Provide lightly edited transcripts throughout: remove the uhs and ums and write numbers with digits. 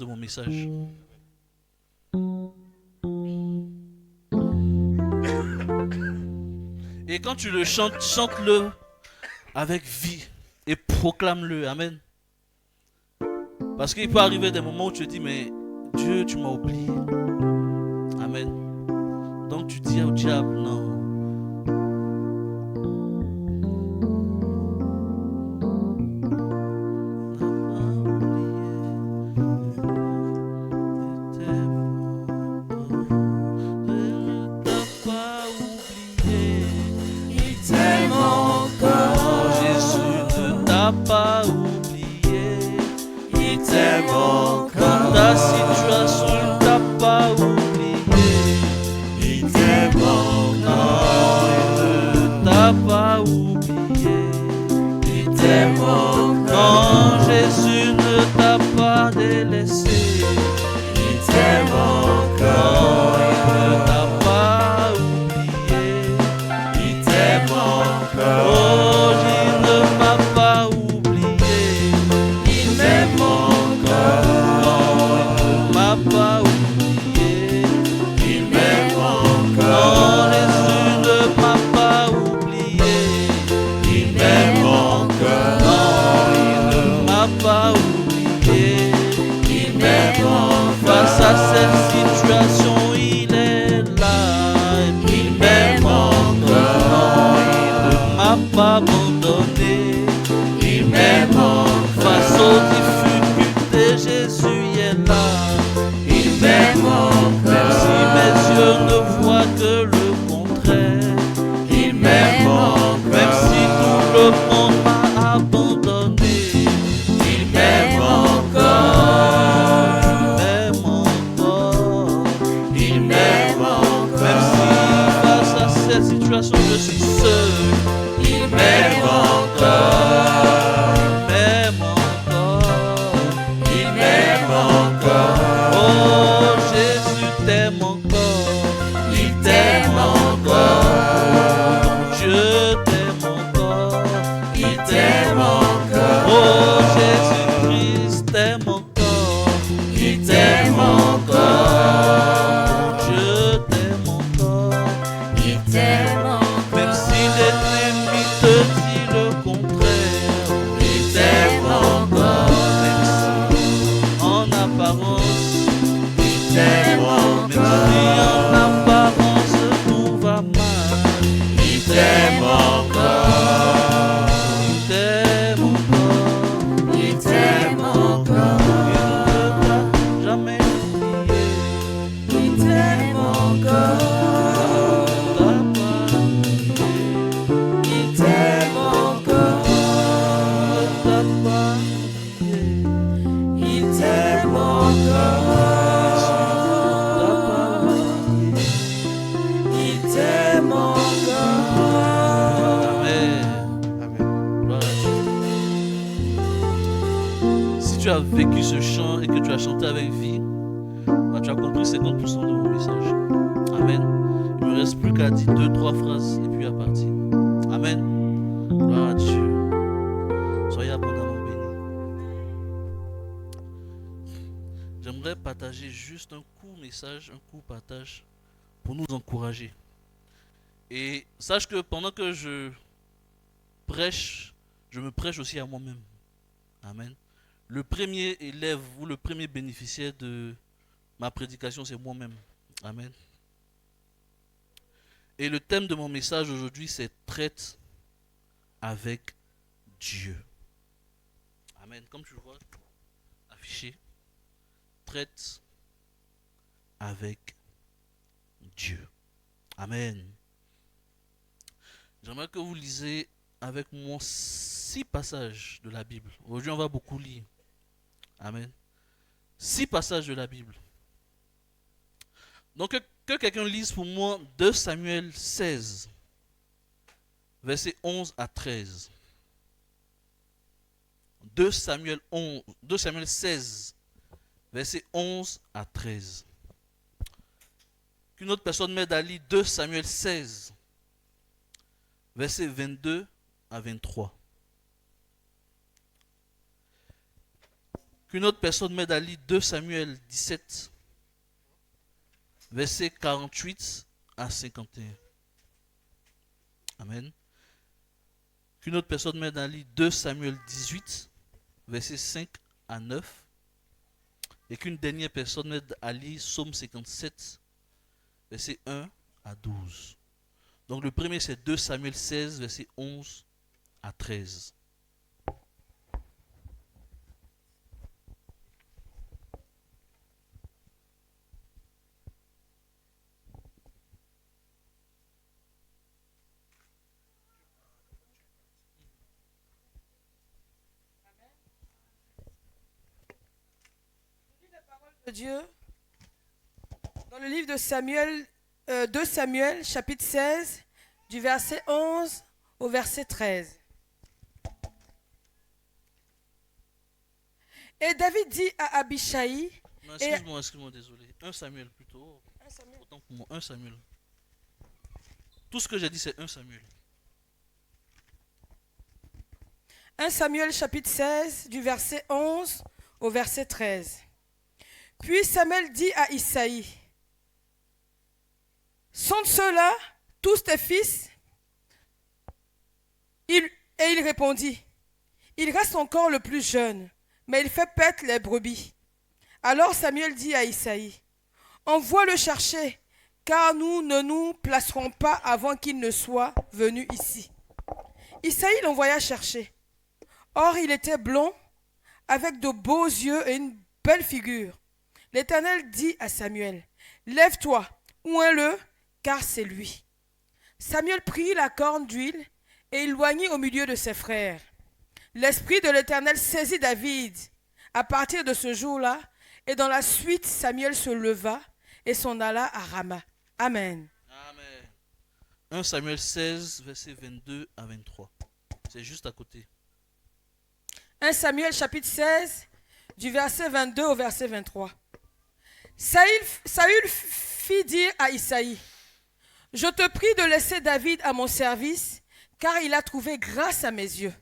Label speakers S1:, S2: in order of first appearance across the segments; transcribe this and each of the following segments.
S1: de mon message. Et quand tu le chantes, chante-le avec vie et proclame-le. Amen. Parce qu'il peut arriver des moments où tu te dis, mais Dieu, tu m'as oublié. Amen. Donc tu dis au diable, non. Pas oublié, il t'aime encore. Dans ta situation, il t'a pas oublié, il t'aime encore. Il ne t'a pas oublié, il t'aime encore. Non, Jésus ne t'a pas délaissé, il t'aime encore. Il ne t'a pas oublié, il t'aime encore. Oh, il ne m'a pas oublié. Pas oublié, il m'aime encore. Non, Jésus ne m'a pas oublié, il m'aime encore. Non, il ne m'a pas oublié, il m'aime encore. Face à cette situation, il est là, il m'aime encore. Non, il ne m'a pas abandonné, il m'aime encore. Face aux difficultés, Jésus est là. Même si mes yeux ne voient que le contraire, il m'aime encore. Même si tout le monde m'a abandonné, il m'aime encore. Il m'aime encore. Il m'aime encore. Même si face à cette situation je suis seul, il m'aime encore. Il m'aime encore. Il m'aime encore. Oh, Jésus t'aime encore, il t'aime encore. Dieu t'aime encore, il t'aime encore. Oh, Jésus-Christ t'aime encore, il t'aime encore. Dieu t'aime encore, il t'aime encore. Même si l'ennemi te dit le contraire, il t'aime encore. Même si en apparence t'aime encore. Même si en apparence tout va mal, il t'aime encore. Il t'aime encore. Il t'aime encore. Il ne t'a jamais oublié. Il t'aime encore. Il ne t'a pas oublié. Il t'aime encore. Il ne t'a pas oublié. Il t'aime encore. Si tu as vécu ce chant et que tu as chanté avec vie, bah, tu as compris 50% de mon message. Amen. Il ne me reste plus qu'à dire 2-3 phrases et puis à partir. Amen. Gloire à Dieu. Soyez abondamment bénis. J'aimerais partager juste un court message, un court partage pour nous encourager. Et sache que pendant que je prêche, je me prêche aussi à moi-même. Amen. Le premier élève ou le premier bénéficiaire de ma prédication, c'est moi-même. Amen. Et le thème de mon message aujourd'hui, c'est traite avec Dieu. Amen. Comme tu le vois affiché, traite avec Dieu. Amen. J'aimerais que vous lisez avec moi 6 passages de la Bible. Aujourd'hui, on va beaucoup lire. Amen. 6 passages de la Bible. Donc, que quelqu'un lise pour moi 2 Samuel 16, versets 11 à 13. 2 Samuel 16, versets 11 à 13. Qu'une autre personne m'aide à lire 2 Samuel 16, versets 22 à 23. Qu'une autre personne m'aide à lire 2 Samuel 17, versets 48 à 51. Amen. Qu'une autre personne m'aide à lire 2 Samuel 18, versets 5 à 9. Et qu'une dernière personne m'aide à lire Psaume 57, versets 1 à 12. Donc le premier c'est 2 Samuel 16, versets 11 à 13.
S2: De Dieu dans le livre de Samuel, 2 Samuel, chapitre 16, du verset 11 au verset 13. Et David dit à Abishai...
S1: Non, excuse-moi, désolé. 1 Samuel plutôt.
S2: 1 Samuel.
S1: Autant pour moi, 1 Samuel. Tout ce que j'ai dit, c'est 1 Samuel.
S2: 1 Samuel chapitre 16, du verset 11 au verset 13. Puis Samuel dit à Isaïe, sont ceux-là tous tes fils? Et il répondit, il reste encore le plus jeune, mais il fait paître les brebis. Alors Samuel dit à Isaïe, envoie le chercher, car nous ne nous placerons pas avant qu'il ne soit venu ici. Isaïe l'envoya chercher. Or il était blond, avec de beaux yeux et une belle figure. L'Éternel dit à Samuel, lève-toi, oins-le, car c'est lui. Samuel prit la corne d'huile et il l'oignit au milieu de ses frères. L'Esprit de l'Éternel saisit David. À partir de ce jour-là, et dans la suite, Samuel se leva et s'en alla à Rama. Amen.
S1: Amen. 1 Samuel 16, versets 22 à 23. C'est juste à côté.
S2: 1 Samuel chapitre 16, du verset 22 au verset 23. Saül fit dire à Isaïe, je te prie de laisser David à mon service, car il a trouvé grâce à mes yeux.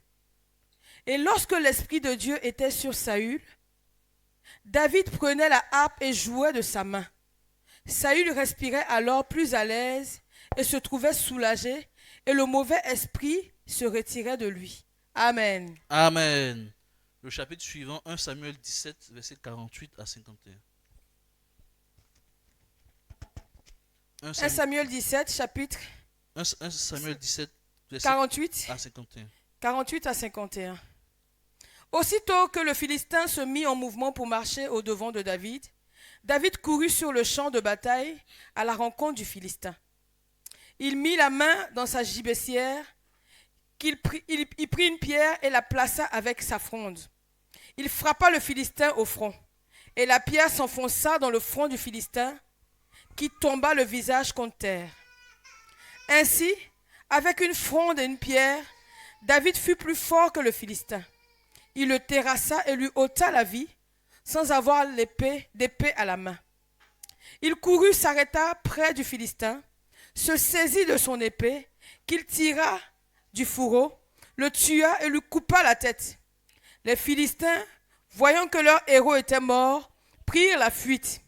S2: Et lorsque l'Esprit de Dieu était sur Saül, David prenait la harpe et jouait de sa main. Saül respirait alors plus à l'aise et se trouvait soulagé, et le mauvais esprit se retirait de lui. Amen.
S1: Amen. Le chapitre suivant, 1 Samuel 17, versets 48 à 51.
S2: 1 Samuel 17, chapitre
S1: 1 Samuel 17, verset
S2: 48
S1: à 51.
S2: 48 à 51. Aussitôt que le Philistin se mit en mouvement pour marcher au-devant de David, David courut sur le champ de bataille à la rencontre du Philistin. Il mit la main dans sa gibecière, il prit une pierre et la plaça avec sa fronde. Il frappa le Philistin au front, et la pierre s'enfonça dans le front du Philistin, qui tomba le visage contre terre. Ainsi, avec une fronde et une pierre, David fut plus fort que le Philistin. Il le terrassa et lui ôta la vie, sans avoir d'épée à la main. Il courut, s'arrêta près du Philistin, se saisit de son épée, qu'il tira du fourreau, le tua et lui coupa la tête. Les Philistins, voyant que leur héros était mort, prirent la fuite.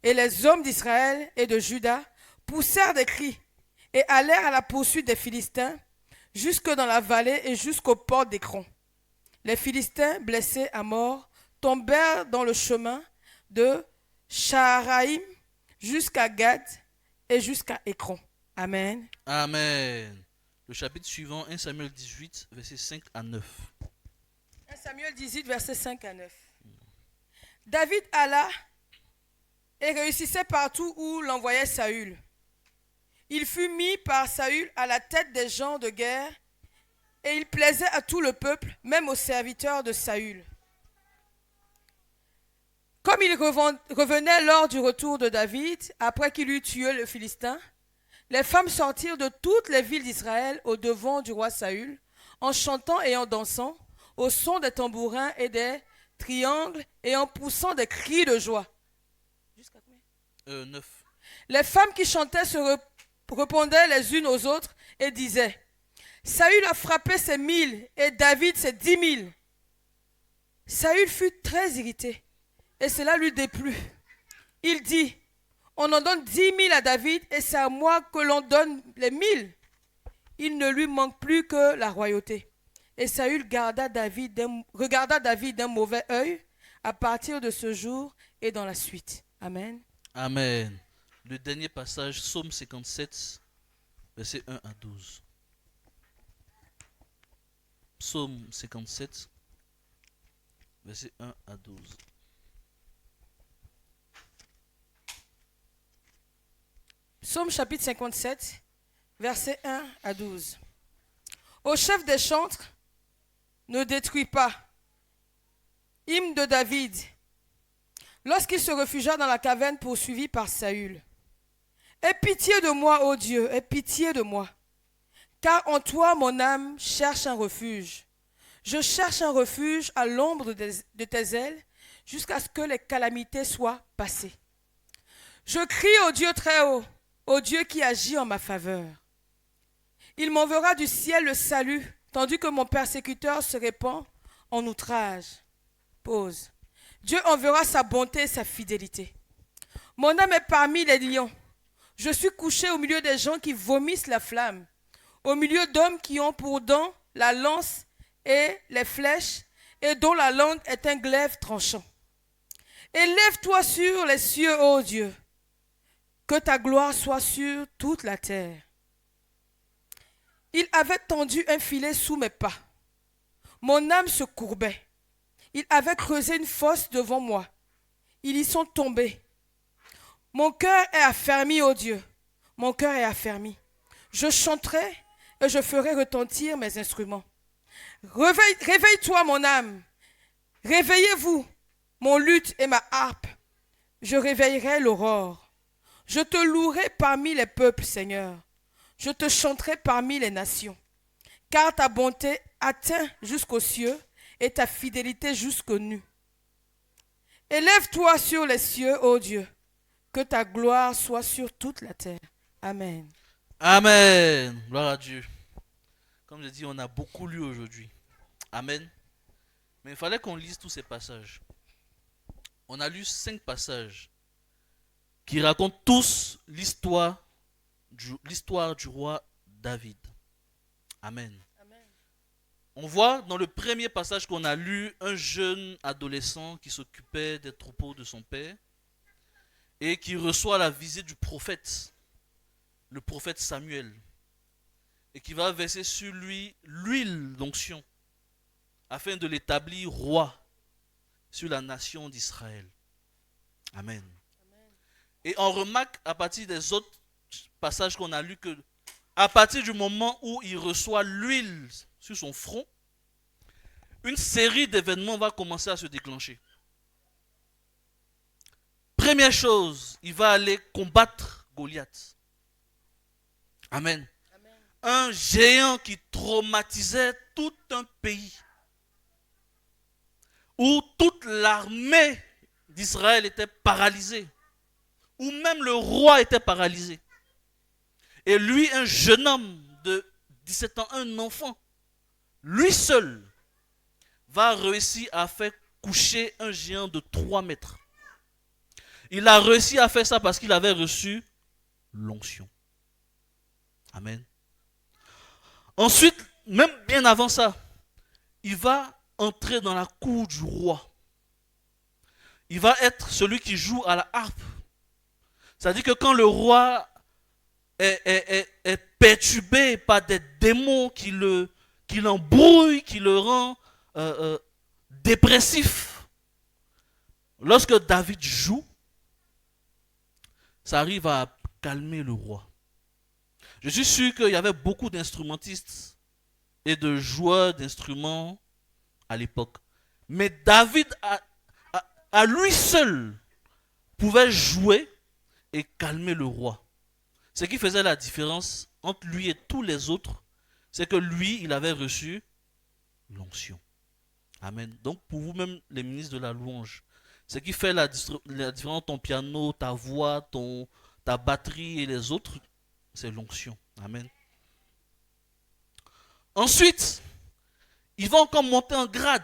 S2: Et les hommes d'Israël et de Juda poussèrent des cris et allèrent à la poursuite des Philistins jusque dans la vallée et jusqu'aux portes d'Écron. Les Philistins, blessés à mort, tombèrent dans le chemin de Shaharaïm jusqu'à Gad et jusqu'à Écron. Amen.
S1: Amen. Le chapitre suivant, 1 Samuel 18, versets 5 à 9.
S2: 1 Samuel 18, versets 5 à 9. David alla et réussissait partout où l'envoyait Saül. Il fut mis par Saül à la tête des gens de guerre, et il plaisait à tout le peuple, même aux serviteurs de Saül. Comme il revenait lors du retour de David, après qu'il eut tué le Philistin, les femmes sortirent de toutes les villes d'Israël au devant du roi Saül, en chantant et en dansant, au son des tambourins et des triangles, et en poussant des cris de joie. Jusqu'à combien?
S1: 9.
S2: Les femmes qui chantaient se répondaient les unes aux autres et disaient, Saül a frappé ses 1000 et David ses 10 000. Saül fut très irrité et cela lui déplut. Il dit, on en donne 10 000 à David et c'est à moi que l'on donne les 1000. Il ne lui manque plus que la royauté. Et Saül regarda David d'un mauvais œil à partir de ce jour et dans la suite. Amen.
S1: Amen. Le dernier passage, Psaume 57, versets 1 à 12. Psaume 57, versets 1 à 12.
S2: Psaume chapitre 57, versets 1 à 12. Au chef des chantres, ne détruis pas. Hymne de David. Lorsqu'il se réfugia dans la caverne poursuivi par Saül. Aie pitié de moi, ô Dieu, aie pitié de moi. Car en toi, mon âme cherche un refuge. Je cherche un refuge à l'ombre de tes ailes, jusqu'à ce que les calamités soient passées. Je crie au Dieu très haut, au Dieu qui agit en ma faveur. Il m'enverra du ciel le salut, tandis que mon persécuteur se répand en outrage. Pause. Dieu enverra sa bonté et sa fidélité. Mon âme est parmi les lions. Je suis couché au milieu des gens qui vomissent la flamme, au milieu d'hommes qui ont pour dents la lance et les flèches, et dont la langue est un glaive tranchant. Élève-toi sur les cieux, ô Dieu, que ta gloire soit sur toute la terre. Il avait tendu un filet sous mes pas. Mon âme se courbait. Il avait creusé une fosse devant moi. Ils y sont tombés. Mon cœur est affermi, ô Dieu. Mon cœur est affermi. Je chanterai et je ferai retentir mes instruments. Réveille-toi, mon âme. Réveillez-vous, mon luth et ma harpe. Je réveillerai l'aurore. Je te louerai parmi les peuples, Seigneur. Je te chanterai parmi les nations. Car ta bonté atteint jusqu'aux cieux et ta fidélité jusqu'aux nues. Élève-toi sur les cieux, ô Dieu. Que ta gloire soit sur toute la terre. Amen.
S1: Amen. Gloire à Dieu. Comme je dis, on a beaucoup lu aujourd'hui. Amen. Mais il fallait qu'on lise tous ces passages. On a lu 5 passages qui racontent tous l'histoire du roi David. Amen.
S2: Amen.
S1: On voit dans le premier passage qu'on a lu un jeune adolescent qui s'occupait des troupeaux de son père et qui reçoit la visite du prophète, le prophète Samuel, et qui va verser sur lui l'huile d'onction afin de l'établir roi sur la nation d'Israël. Amen.
S2: Amen.
S1: Et on remarque à partir des autres passages qu'on a lus que à partir du moment où il reçoit l'huile sur son front, une série d'événements va commencer à se déclencher. Première chose, il va aller combattre Goliath. Amen.
S2: Amen.
S1: Un géant qui traumatisait tout un pays, où toute l'armée d'Israël était paralysée, où même le roi était paralysé. Et lui, un jeune homme de 17 ans, un enfant, lui seul, va réussir à faire coucher un géant de 3 mètres. Il a réussi à faire ça parce qu'il avait reçu l'onction. Amen. Ensuite, même bien avant ça, il va entrer dans la cour du roi. Il va être celui qui joue à la harpe. C'est-à-dire que quand le roi est perturbé par des démons qui l'embrouillent, qui le rend dépressif, lorsque David joue, ça arrive à calmer le roi. Je suis sûr qu'il y avait beaucoup d'instrumentistes et de joueurs d'instruments à l'époque. Mais David, à lui seul, pouvait jouer et calmer le roi. Ce qui faisait la différence entre lui et tous les autres, c'est que lui, il avait reçu l'onction. Amen. Donc pour vous-même, les ministres de la louange, ce qui fait la différence entre ton piano, ta voix, ta batterie et les autres, c'est l'onction. Amen. Ensuite, il va encore monter en grade.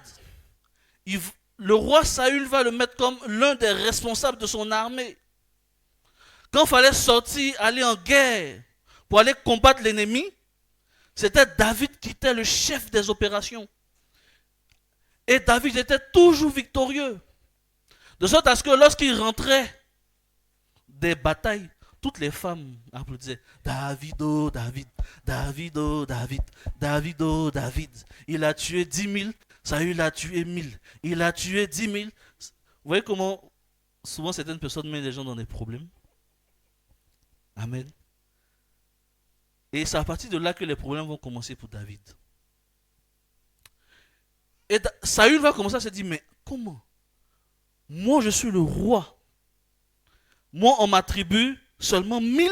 S1: le roi Saül va le mettre comme l'un des responsables de son armée. Quand il fallait sortir, aller en guerre pour aller combattre l'ennemi, c'était David qui était le chef des opérations. Et David était toujours victorieux. De sorte à ce que lorsqu'il rentrait des batailles, toutes les femmes applaudissaient. David, oh David, David, oh David, David, oh David. Il a tué 10 000, Saül a tué 1000. Il a tué 10 000. Vous voyez comment souvent certaines personnes mettent les gens dans des problèmes? Amen. Et c'est à partir de là que les problèmes vont commencer pour David. Et Saül va commencer à se dire, mais comment? Moi je suis le roi. Moi on m'attribue seulement 1000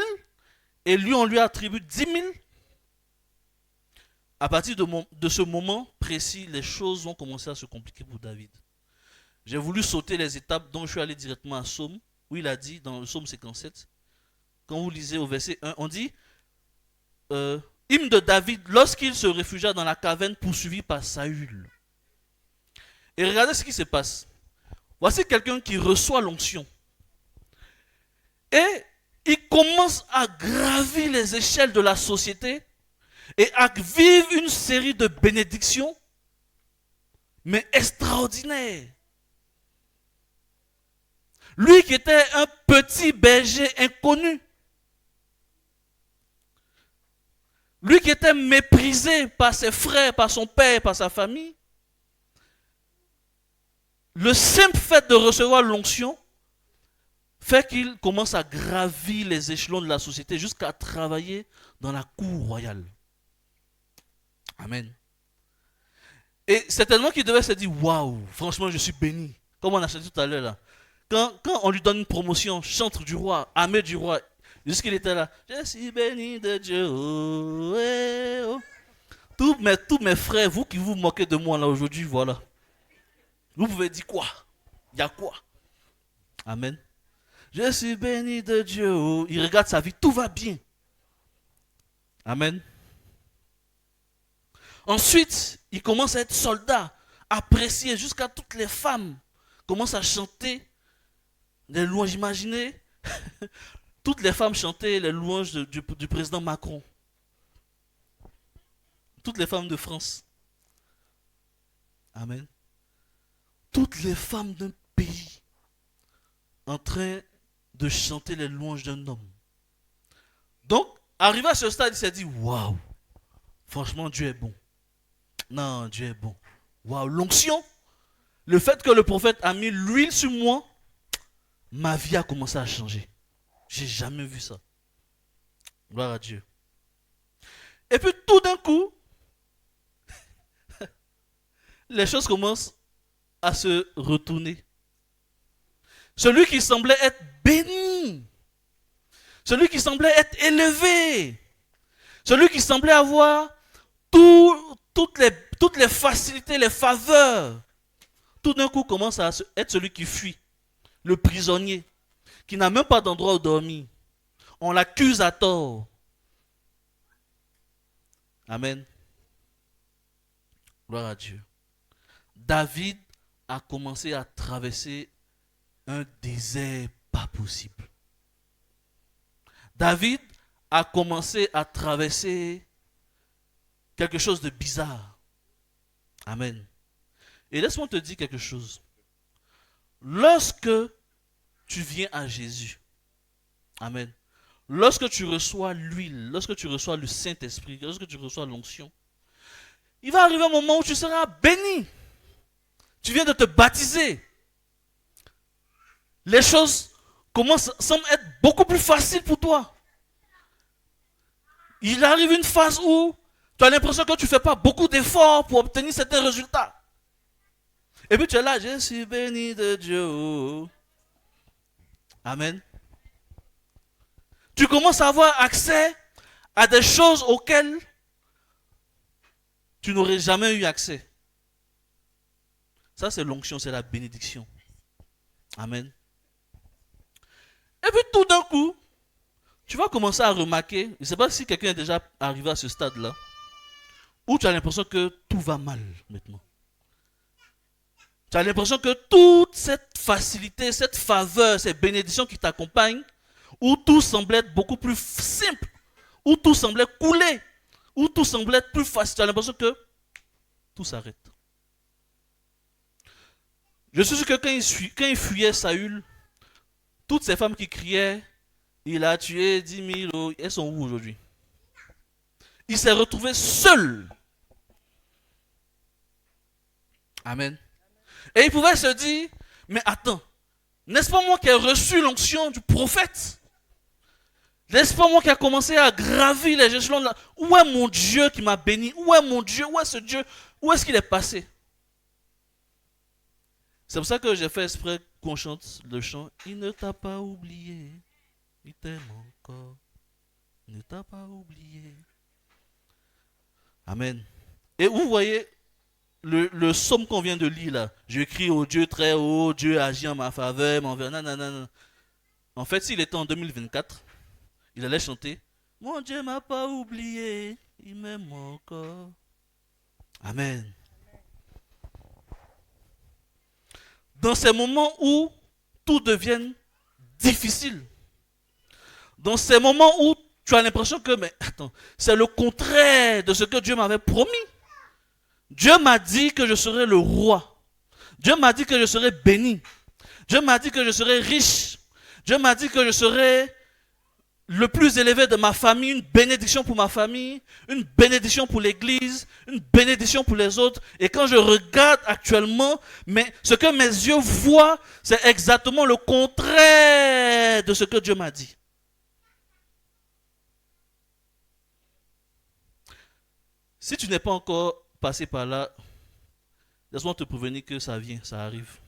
S1: et lui on lui attribue 10 000. À partir de ce moment précis, les choses vont commencer à se compliquer pour David. J'ai voulu sauter les étapes, donc je suis allé directement à Psaume, où il a dit dans le Psaume 57, quand vous lisez au verset 1, on dit hymne de David lorsqu'il se réfugia dans la caverne poursuivi par Saül. Et regardez ce qui se passe. Voici quelqu'un qui reçoit l'onction. Et il commence à gravir les échelles de la société et à vivre une série de bénédictions, mais extraordinaires. Lui qui était un petit berger inconnu, lui qui était méprisé par ses frères, par son père, par sa famille, le simple fait de recevoir l'onction fait qu'il commence à gravir les échelons de la société jusqu'à travailler dans la cour royale. Amen. Et certainement qu'il devait se dire, waouh, franchement je suis béni. Comme on a chanté tout à l'heure là. Quand on lui donne une promotion, chantre du roi, armée du roi, jusqu'il était là, je suis béni de Dieu. Oh, eh, oh. Tous mes frères, vous qui vous moquez de moi là aujourd'hui, voilà. Vous pouvez dire quoi? Il y a quoi? Amen. Je suis béni de Dieu. Oh. Il regarde sa vie, tout va bien. Amen. Ensuite, il commence à être soldat, apprécié, jusqu'à toutes les femmes commencent à chanter les louanges. Imaginez, toutes les femmes chantaient les louanges du président Macron. Toutes les femmes de France. Amen. Toutes les femmes d'un pays en train de chanter les louanges d'un homme. Donc, arrivé à ce stade, il s'est dit, waouh, franchement, Dieu est bon. Non, Dieu est bon. Waouh, l'onction, le fait que le prophète a mis l'huile sur moi, ma vie a commencé à changer. J'ai jamais vu ça. Gloire à Dieu. Et puis tout d'un coup, les choses commencent à se retourner. Celui qui semblait être béni, celui qui semblait être élevé, celui qui semblait avoir toutes les facilités, les faveurs, tout d'un coup commence à être celui qui fuit, le prisonnier, qui n'a même pas d'endroit où dormir. On l'accuse à tort. Amen. Gloire à Dieu. David a commencé à traverser un désert pas possible. David a commencé à traverser quelque chose de bizarre. Amen. Et laisse-moi te dire quelque chose. Lorsque tu viens à Jésus, amen, lorsque tu reçois l'huile, lorsque tu reçois le Saint-Esprit, lorsque tu reçois l'onction, il va arriver un moment où tu seras béni. Tu viens de te baptiser. Les choses semblent être beaucoup plus faciles pour toi. Il arrive une phase où tu as l'impression que tu ne fais pas beaucoup d'efforts pour obtenir certains résultats. Et puis tu es là, je suis béni de Dieu. Amen. Tu commences à avoir accès à des choses auxquelles tu n'aurais jamais eu accès. Ça, c'est l'onction, c'est la bénédiction. Amen. Et puis tout d'un coup, tu vas commencer à remarquer, je ne sais pas si quelqu'un est déjà arrivé à ce stade-là, où tu as l'impression que tout va mal maintenant. Tu as l'impression que toute cette facilité, cette faveur, ces bénédictions qui t'accompagnent, où tout semblait être beaucoup plus simple, où tout semblait couler, où tout semblait être plus facile, tu as l'impression que tout s'arrête. Je suis sûr que quand il fuyait Saül, toutes ces femmes qui criaient, il a tué 10 000, elles sont où aujourd'hui? Il s'est retrouvé seul. Amen. Et il pouvait se dire, mais attends, n'est-ce pas moi qui ai reçu l'onction du prophète? N'est-ce pas moi qui a commencé à gravir les échelons là? Où est mon Dieu qui m'a béni? Où est mon Dieu? Où est ce Dieu? Où est-ce qu'il est passé? C'est pour ça que j'ai fait exprès qu'on chante le chant. Il ne t'a pas oublié, il t'aime encore, il ne t'a pas oublié. Amen. Et vous voyez le psaume qu'on vient de lire là. Je crie au Dieu très haut, Dieu agit en ma faveur, m'envers. Nanana. En fait, s'il était en 2024, il allait chanter. Mon Dieu m'a pas oublié, il m'aime encore. Amen. Dans ces moments où tout devient difficile, dans ces moments où tu as l'impression que, mais attends, c'est le contraire de ce que Dieu m'avait promis. Dieu m'a dit que je serais le roi. Dieu m'a dit que je serais béni. Dieu m'a dit que je serais riche. Dieu m'a dit que je serais le plus élevé de ma famille, une bénédiction pour ma famille, une bénédiction pour l'église, une bénédiction pour les autres. Et quand je regarde actuellement, mais ce que mes yeux voient, c'est exactement le contraire de ce que Dieu m'a dit. Si tu n'es pas encore passé par là, laisse-moi te prévenir que ça vient, ça arrive.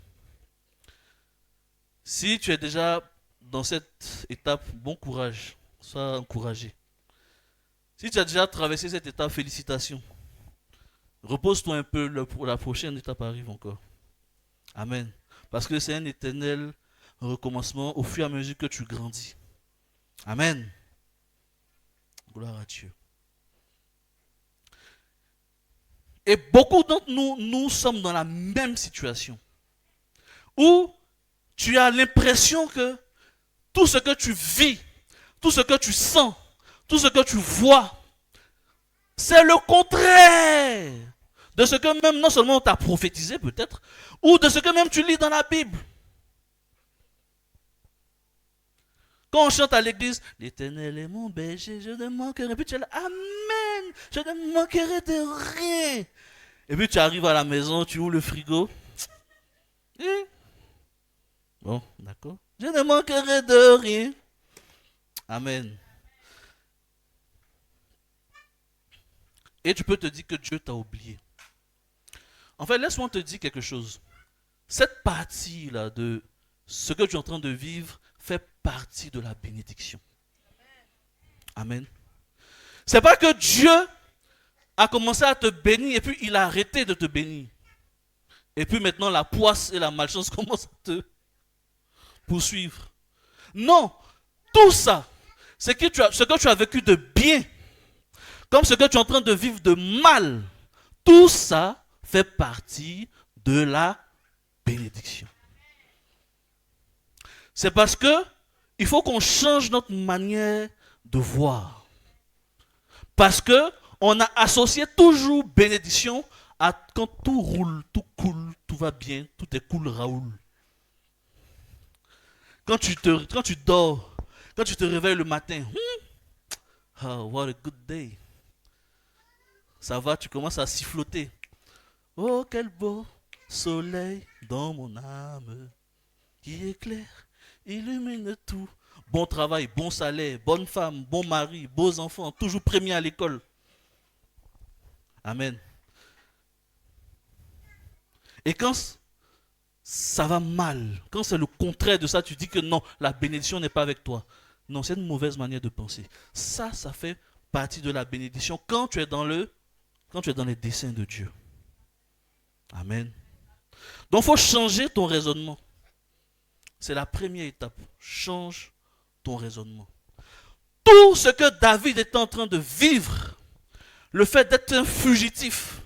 S1: Si tu es déjà dans cette étape, bon courage, sois encouragé. Si tu as déjà traversé cette étape, félicitations. Repose-toi un peu, la prochaine étape arrive encore. Amen. Parce que c'est un éternel recommencement au fur et à mesure que tu grandis. Amen. Gloire à Dieu. Et beaucoup d'entre nous, nous sommes dans la même situation. Où tu as l'impression que tout ce que tu vis, tout ce que tu sens, tout ce que tu vois, c'est le contraire de ce que même non seulement on t'a prophétisé peut-être, ou de ce que même tu lis dans la Bible. Quand on chante à l'église, l'Éternel est mon berger, je ne manquerai. Puis tu es là, Amen, je ne manquerai de rien. Et puis tu arrives à la maison, tu ouvres le frigo. Et bon, d'accord. Je ne manquerai de rien. Amen. Et tu peux te dire que Dieu t'a oublié. En fait, laisse-moi te dire quelque chose. Cette partie-là de ce que tu es en train de vivre fait partie de la bénédiction. Amen. C'est pas que Dieu a commencé à te bénir et puis il a arrêté de te bénir. Et puis maintenant la poisse et la malchance commencent à te poursuivre. Non, tout ça, ce que tu as vécu de bien, comme ce que tu es en train de vivre de mal, tout ça fait partie de la bénédiction. C'est parce que il faut qu'on change notre manière de voir. Parce que on a associé toujours bénédiction à quand tout roule, tout coule, tout va bien, tout est cool, Raoul. Quand tu dors, quand tu te réveilles le matin, oh, what a good day. Ça va, tu commences à siffloter. Oh, quel beau soleil dans mon âme qui éclaire, illumine tout. Bon travail, bon salaire, bonne femme, bon mari, beaux enfants, toujours premier à l'école. Amen. Et quand ça va mal, quand c'est le contraire de ça, tu dis que non, la bénédiction n'est pas avec toi. Non, c'est une mauvaise manière de penser. Ça fait partie de la bénédiction quand tu es dans les desseins de Dieu. Amen. Donc, il faut changer ton raisonnement. C'est la première étape. Change ton raisonnement. Tout ce que David est en train de vivre, le fait d'être un fugitif,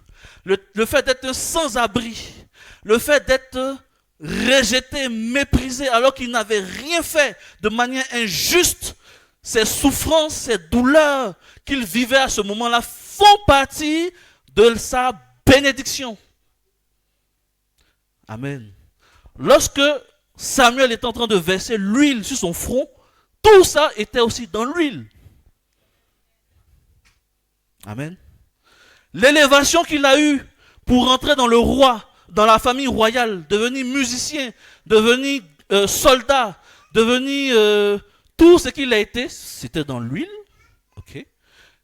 S1: le fait d'être un sans-abri, le fait d'être rejeté, méprisé, alors qu'il n'avait rien fait de manière injuste, ces souffrances, ces douleurs qu'il vivait à ce moment-là font partie de sa bénédiction. Amen. Lorsque Samuel est en train de verser l'huile sur son front, tout ça était aussi dans l'huile. Amen. L'élévation qu'il a eue pour rentrer dans le roi, dans la famille royale, devenir musicien, devenir soldat, devenir tout ce qu'il a été, c'était dans l'huile. Okay.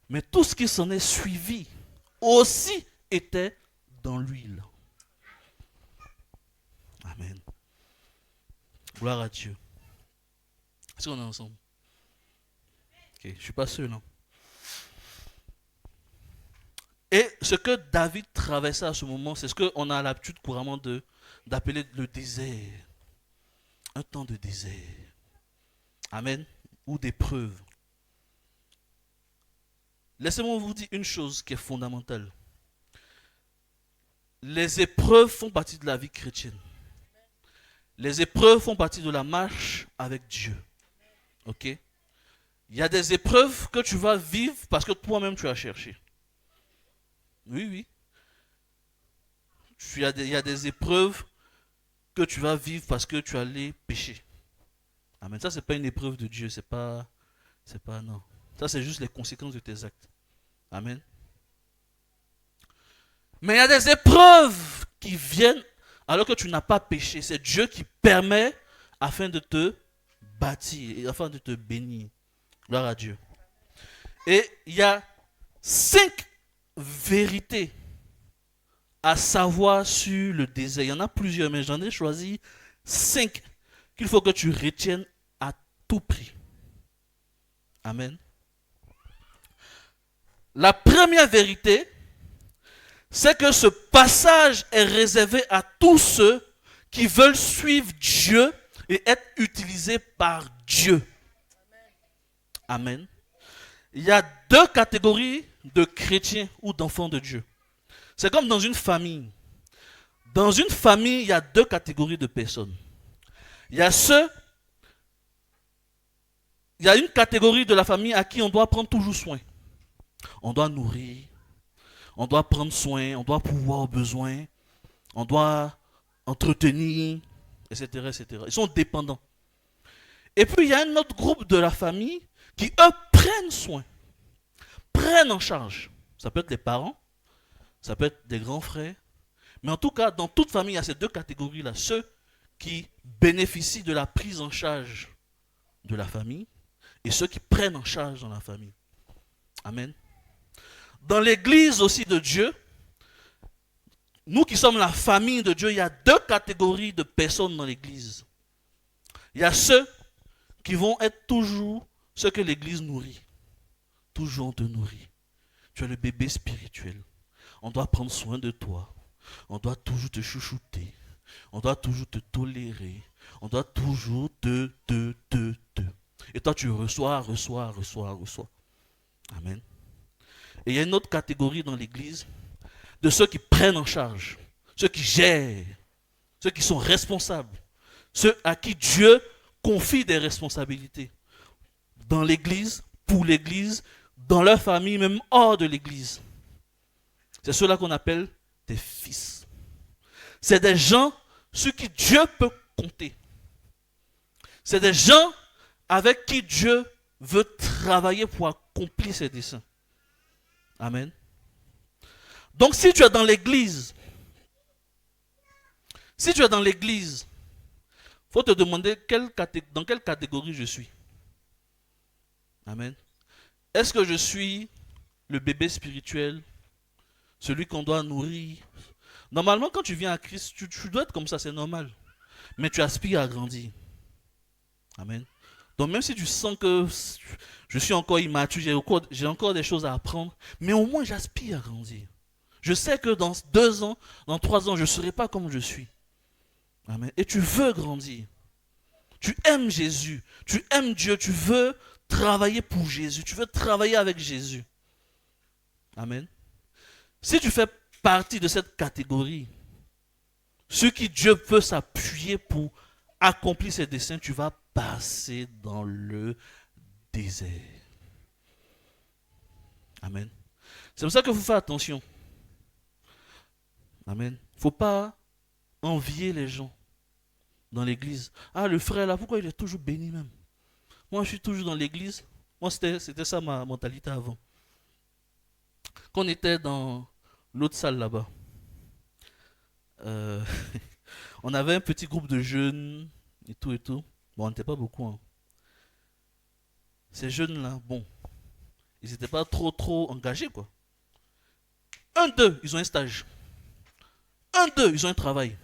S1: Mais tout ce qui s'en est suivi aussi était dans l'huile. Amen. Gloire à Dieu. Est-ce qu'on est ensemble? Ok, je ne suis pas seul. Non? Et ce que David traversait à ce moment, c'est ce qu'on a l'habitude couramment d'appeler le désert. Un temps de désert. Amen. Ou d'épreuve. Laissez-moi vous dire une chose qui est fondamentale. Les épreuves font partie de la vie chrétienne. Les épreuves font partie de la marche avec Dieu. Ok? Il y a des épreuves que tu vas vivre parce que toi-même tu as cherché. Oui, oui. Il y a des épreuves que tu vas vivre parce que tu allais pécher. Amen. Ça, ce n'est pas une épreuve de Dieu. C'est pas non. Ça, c'est juste les conséquences de tes actes. Amen. Mais il y a des épreuves qui viennent alors que tu n'as pas péché. C'est Dieu qui permet afin de te bâtir et afin de te bénir. Gloire à Dieu. Et il y a 5 vérités à savoir sur le désert. Il y en a plusieurs, mais j'en ai choisi 5 qu'il faut que tu retiennes à tout prix. Amen. La première vérité, c'est que ce passage est réservé à tous ceux qui veulent suivre Dieu et être utilisés par Dieu. Amen. Il y a 2 catégories de chrétiens ou d'enfants de Dieu. C'est comme dans une famille. Dans une famille, il y a 2 catégories de personnes. Il y a une catégorie de la famille à qui on doit prendre toujours soin. On doit nourrir, on doit prendre soin, on doit pourvoir aux besoins, on doit entretenir, etc., etc. Ils sont dépendants. Et puis il y a un autre groupe de la famille qui, eux, prennent soin, prennent en charge. Ça peut être les parents, ça peut être des grands frères. Mais en tout cas, dans toute famille, il y a ces 2 catégories-là. Ceux qui bénéficient de la prise en charge de la famille et ceux qui prennent en charge dans la famille. Amen. Dans l'église aussi de Dieu, nous qui sommes la famille de Dieu, il y a 2 catégories de personnes dans l'église. Il y a ceux qui vont être toujours ceux que l'église nourrit. Toujours on te nourrit. Tu es le bébé spirituel. On doit prendre soin de toi. On doit toujours te chouchouter. On doit toujours te tolérer. On doit toujours te. Et toi tu reçois. Amen. Et il y a une autre catégorie dans l'église de ceux qui prennent en charge, ceux qui gèrent, ceux qui sont responsables, ceux à qui Dieu confie des responsabilités dans l'église, pour l'église, dans leur famille, même hors de l'église. C'est ceux-là qu'on appelle des fils. C'est des gens sur qui Dieu peut compter. C'est des gens avec qui Dieu veut travailler pour accomplir ses desseins. Amen. Donc si tu es dans l'église, il faut te demander dans quelle catégorie je suis. Amen. Est-ce que je suis le bébé spirituel, celui qu'on doit nourrir? Normalement, quand tu viens à Christ, tu dois être comme ça, c'est normal. Mais tu aspires à grandir. Amen. Donc même si tu sens que je suis encore immature, j'ai encore des choses à apprendre, mais au moins j'aspire à grandir. Je sais que dans 2 ans, dans 3 ans, je ne serai pas comme je suis. Amen. Et tu veux grandir. Tu aimes Jésus, tu aimes Dieu, tu veux travailler pour Jésus, tu veux travailler avec Jésus. Amen. Si tu fais partie de cette catégorie, sur qui Dieu peut s'appuyer pour accomplir ses desseins, tu vas passer dans le désert. Amen. C'est pour ça qu'il faut faire attention. Amen. Il ne faut pas envier les gens dans l'église. Ah, le frère là, pourquoi il est toujours béni même? Moi, je suis toujours dans l'église. Moi, c'était ça ma mentalité avant. Quand on était dans l'autre salle là-bas, on avait un petit groupe de jeunes et tout et tout. Bon, on n'était pas beaucoup. Hein. Ces jeunes-là, bon, ils n'étaient pas trop engagés, quoi. Un d'eux, ils ont un stage. Un d'eux, ils ont un travail.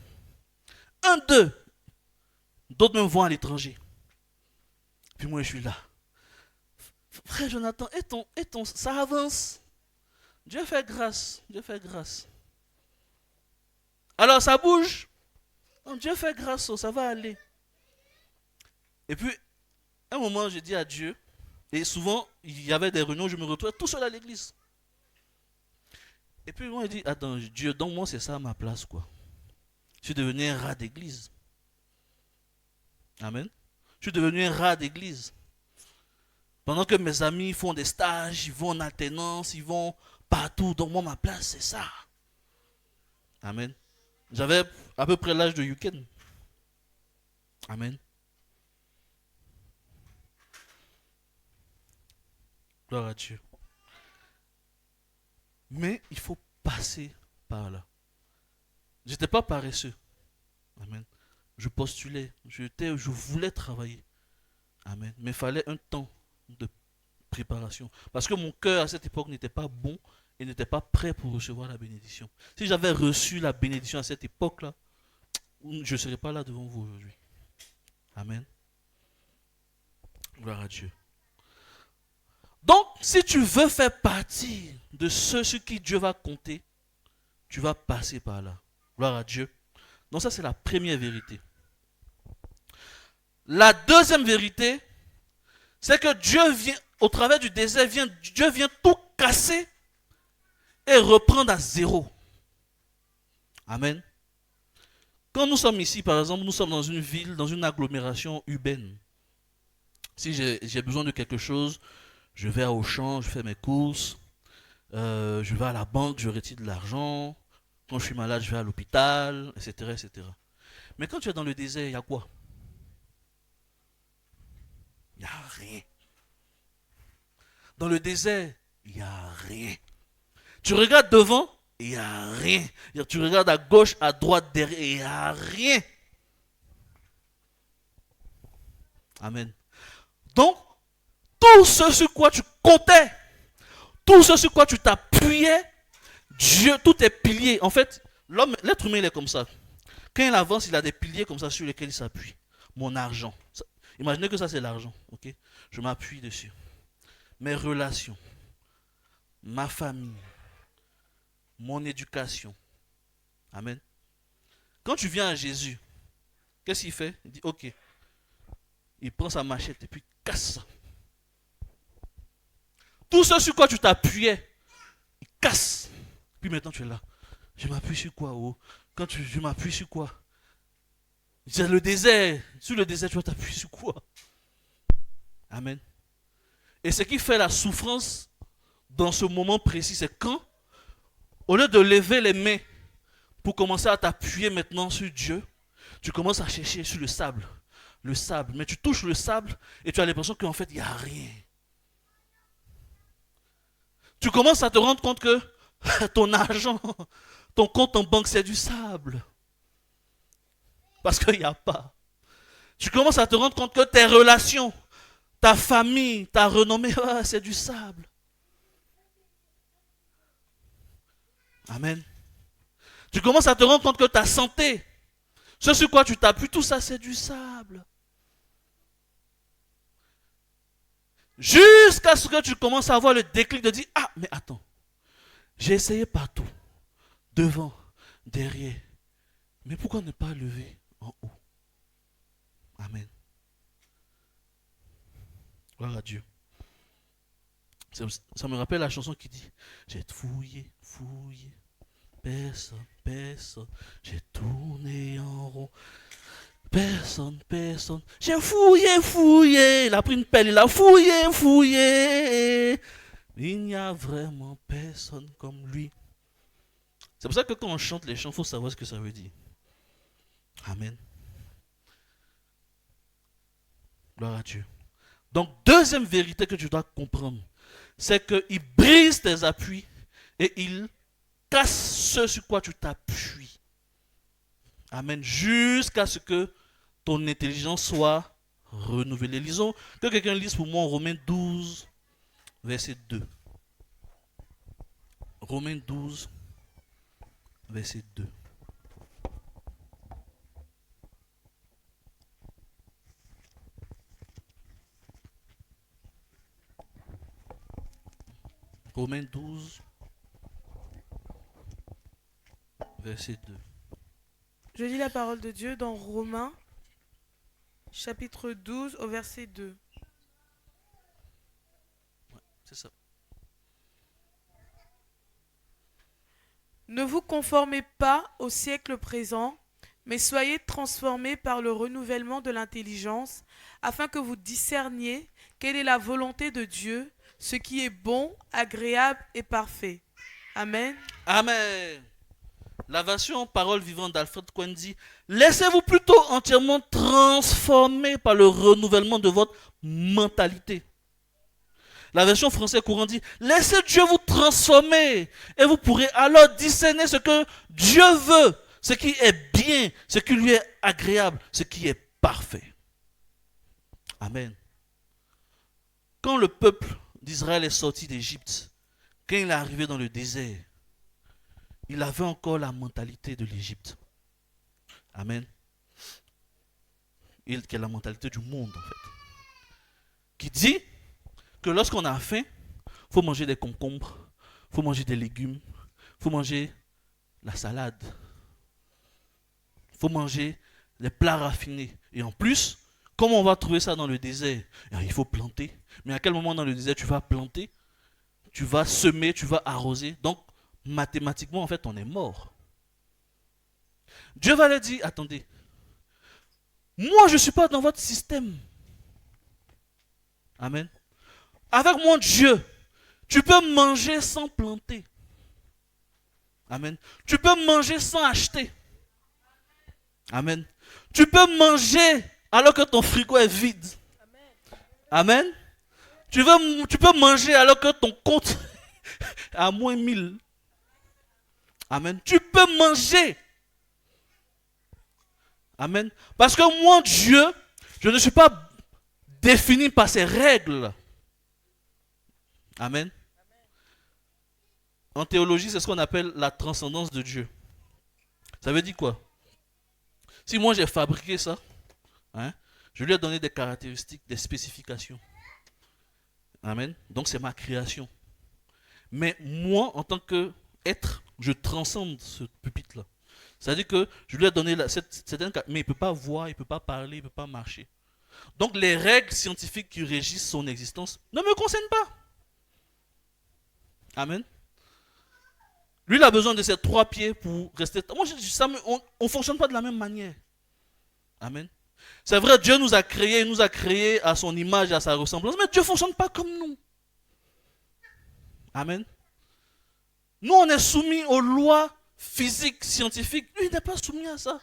S1: Un d'eux, d'autres même vont à l'étranger. Puis moi, je suis là. Frère Jonathan, ça avance. Dieu fait grâce. Dieu fait grâce. Alors, ça bouge. Non, Dieu fait grâce, ça va aller. Et puis, un moment, j'ai dit à Dieu, et souvent, il y avait des réunions, je me retrouvais tout seul à l'église. Et puis, moi, il dit, attends, Dieu, donc moi, c'est ça ma place, quoi. Je suis devenu un rat d'église. Amen. Je suis devenu un rat d'église. Pendant que mes amis font des stages, ils vont en alternance, ils vont partout. Donc moi, ma place, c'est ça. Amen. J'avais à peu près l'âge de Yuken. Amen. Gloire à Dieu. Mais il faut passer par là. Je n'étais pas paresseux. Amen. Je postulais. Je voulais travailler. Amen. Mais il fallait un temps de préparation. Parce que mon cœur à cette époque n'était pas bon et n'était pas prêt pour recevoir la bénédiction. Si j'avais reçu la bénédiction à cette époque-là, je ne serais pas là devant vous aujourd'hui. Amen. Gloire à Dieu. Donc, si tu veux faire partie de ceux sur qui Dieu va compter, tu vas passer par là. Gloire à Dieu. Donc ça, c'est la première vérité. La deuxième vérité, c'est que Dieu vient, au travers du désert, Dieu vient tout casser et reprendre à zéro. Amen. Quand nous sommes ici, par exemple, nous sommes dans une ville, dans une agglomération urbaine. Si j'ai besoin de quelque chose, je vais à Auchan, je fais mes courses, je vais à la banque, je retire de l'argent. Quand je suis malade, je vais à l'hôpital, etc., etc. Mais quand tu es dans le désert, il y a quoi? Il n'y a rien. Dans le désert, il n'y a rien. Tu regardes devant, il n'y a rien. Tu regardes à gauche, à droite, derrière, il n'y a rien. Amen. Donc, tout ce sur quoi tu comptais, tout ce sur quoi tu t'appuyais, Dieu, tout est piliers. En fait, l'être humain, il est comme ça. Quand il avance, il a des piliers comme ça sur lesquels il s'appuie. Mon argent. Imaginez que ça, c'est l'argent. Okay? Je m'appuie dessus. Mes relations. Ma famille. Mon éducation. Amen. Quand tu viens à Jésus, qu'est-ce qu'il fait? Il dit, ok. Il prend sa machette et puis il casse ça. Tout ce sur quoi tu t'appuyais, il casse. Puis maintenant tu es là. Je m'appuie sur quoi? Oh? Je m'appuie sur quoi? C'est le désert. Sur le désert, tu vas t'appuyer sur quoi? Amen. Et ce qui fait la souffrance dans ce moment précis, c'est quand, au lieu de lever les mains pour commencer à t'appuyer maintenant sur Dieu, tu commences à chercher sur le sable. Le sable. Mais tu touches le sable et tu as l'impression qu'en fait, il n'y a rien. Tu commences à te rendre compte que ton argent, ton compte en banque, c'est du sable. Parce qu'il n'y a pas. Tu commences à te rendre compte que tes relations, ta famille, ta renommée, c'est du sable. Amen. Tu commences à te rendre compte que ta santé, ce sur quoi tu t'appuies, tout ça, c'est du sable. Jusqu'à ce que tu commences à avoir le déclic de dire, ah, mais attends, j'ai essayé partout, devant, derrière, mais pourquoi ne pas lever en haut? Amen. Gloire à Dieu. Ça me rappelle la chanson qui dit, j'ai fouillé, fouillé, Personne, personne. J'ai tourné en rond. Personne, personne. J'ai fouillé, fouillé. Il a pris une pelle, il a fouillé, fouillé. Il n'y a vraiment personne comme lui. C'est pour ça que quand on chante les chants, il faut savoir ce que ça veut dire. Amen. Gloire à Dieu. Donc, deuxième vérité que tu dois comprendre, c'est qu'il brise tes appuis et il casse ce sur quoi tu t'appuies. Amen. Jusqu'à ce que ton intelligence soit renouvelée. Lisons, que quelqu'un lise pour moi Romains 12, verset 2. Romains 12, verset 2. Romains 12, verset 2.
S3: Je lis la parole de Dieu dans Romains, chapitre 12, au verset 2.
S1: C'est ça.
S3: Ne vous conformez pas au siècle présent, mais soyez transformés par le renouvellement de l'intelligence, afin que vous discerniez quelle est la volonté de Dieu, ce qui est bon, agréable et parfait. Amen.
S1: Amen. La version Parole vivante d'Alfred Cohen dit: laissez-vous plutôt entièrement transformer par le renouvellement de votre mentalité. La version français courant dit: laissez Dieu vous transformer et vous pourrez alors discerner ce que Dieu veut, ce qui est bien, ce qui lui est agréable, ce qui est parfait. Amen. Quand le peuple d'Israël est sorti d'Égypte, quand il est arrivé dans le désert, il avait encore la mentalité de l'Égypte. Amen. Qui est la mentalité du monde, en fait. Qui dit que lorsqu'on a faim, il faut manger des concombres, il faut manger des légumes, il faut manger la salade, il faut manger les plats raffinés. Et en plus, comment on va trouver ça dans le désert? Il faut planter. Mais à quel moment dans le désert tu vas planter? Tu vas semer, tu vas arroser. Donc, mathématiquement, en fait, on est mort. Dieu va leur dire: attendez, moi, je ne suis pas dans votre système. Amen. Avec mon Dieu, tu peux manger sans planter. Amen. Tu peux manger sans acheter. Amen. Tu peux manger alors que ton frigo est vide. Amen. Tu peux manger alors que ton compte est à moins 1000. Amen. Tu peux manger. Amen. Parce que mon Dieu, je ne suis pas défini par ses règles. Amen. En théologie, c'est ce qu'on appelle la transcendance de Dieu. Ça veut dire quoi? Si moi j'ai fabriqué ça, je lui ai donné des caractéristiques, des spécifications. Amen. Donc c'est ma création. Mais moi, en tant qu'être, je transcende ce pupitre-là. C'est-à-dire que je lui ai donné certaines... Mais il ne peut pas voir, il ne peut pas parler, il ne peut pas marcher. Donc les règles scientifiques qui régissent son existence ne me concernent pas. Amen. Lui, il a besoin de ses 3 pieds pour rester... Moi, on ne fonctionne pas de la même manière. Amen. C'est vrai, Dieu nous a créés, il nous a créés à son image et à sa ressemblance, mais Dieu ne fonctionne pas comme nous. Amen. Nous, on est soumis aux lois physiques, scientifiques. Lui, il n'est pas soumis à ça.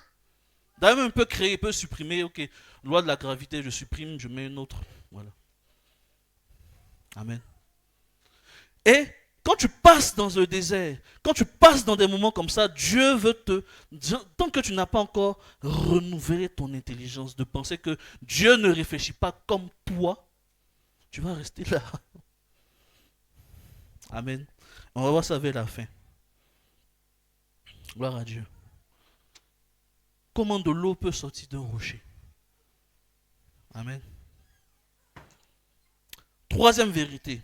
S1: D'ailleurs, il peut créer, il peut supprimer. Ok, loi de la gravité, je supprime, je mets une autre. Voilà. Amen. Et quand tu passes dans le désert, quand tu passes dans des moments comme ça, Dieu veut tant que tu n'as pas encore renouvelé ton intelligence, de penser que Dieu ne réfléchit pas comme toi, tu vas rester là. Amen. On va voir ça vers la fin. Gloire à Dieu. Comment de l'eau peut sortir d'un rocher? Amen. Troisième vérité.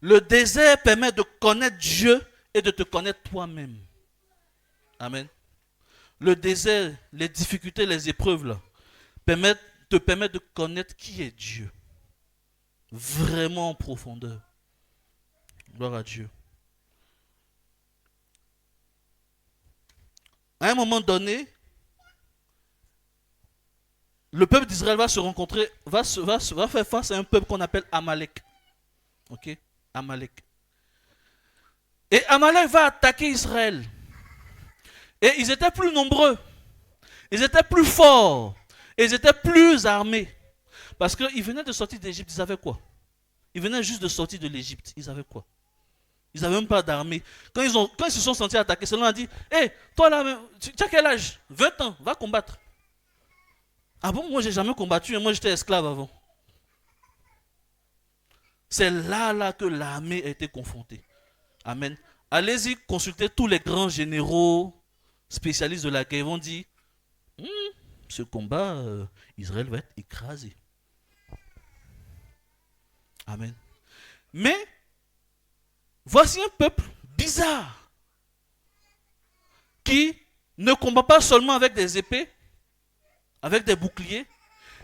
S1: Le désert permet de connaître Dieu et de te connaître toi-même. Amen. Le désert, les difficultés, les épreuves là, te permettent de connaître qui est Dieu. Vraiment en profondeur. Gloire à Dieu. à un moment donné, le peuple d'Israël va se rencontrer, va faire face à un peuple qu'on appelle Amalek. Ok? Amalek. Et Amalek va attaquer Israël. Et ils étaient plus nombreux. Ils étaient plus forts. Et ils étaient plus armés. Parce qu'ils venaient de sortir d'Égypte, ils avaient quoi? Ils venaient juste de sortir de l'Égypte, ils avaient quoi? Ils n'avaient même pas d'armée. Quand ils se sont sentis attaqués, Selon a dit, hé, toi là, tu as quel âge? 20 ans, va combattre. Ah bon, moi j'ai jamais combattu, moi j'étais esclave avant. C'est là que l'armée a été confrontée. Amen. Allez-y, consultez tous les grands généraux spécialistes de la guerre. Ils vont dire, ce combat, Israël va être écrasé. Amen. Mais, voici un peuple bizarre qui ne combat pas seulement avec des épées, avec des boucliers,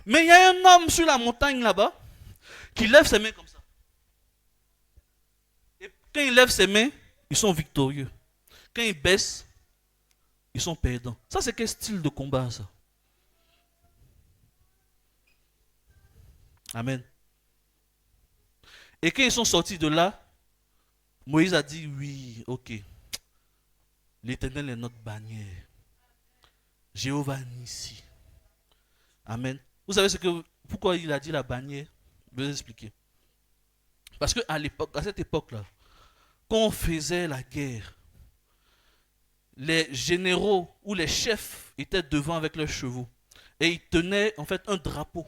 S1: mais il y a un homme sur la montagne là-bas qui lève ses mains comme ça. Et quand il lève ses mains, ils sont victorieux. Quand il baisse, ils sont perdants. Ça, c'est quel style de combat, ça? Amen. Et quand ils sont sortis de là, Moïse a dit, oui, ok. L'Éternel est notre bannière. Jéhovah Nissi. Amen. Vous savez pourquoi il a dit la bannière? Je vais vous expliquer. Parce qu'à l'époque, à cette époque-là, quand on faisait la guerre, les généraux ou les chefs étaient devant avec leurs chevaux. Et ils tenaient en fait un drapeau.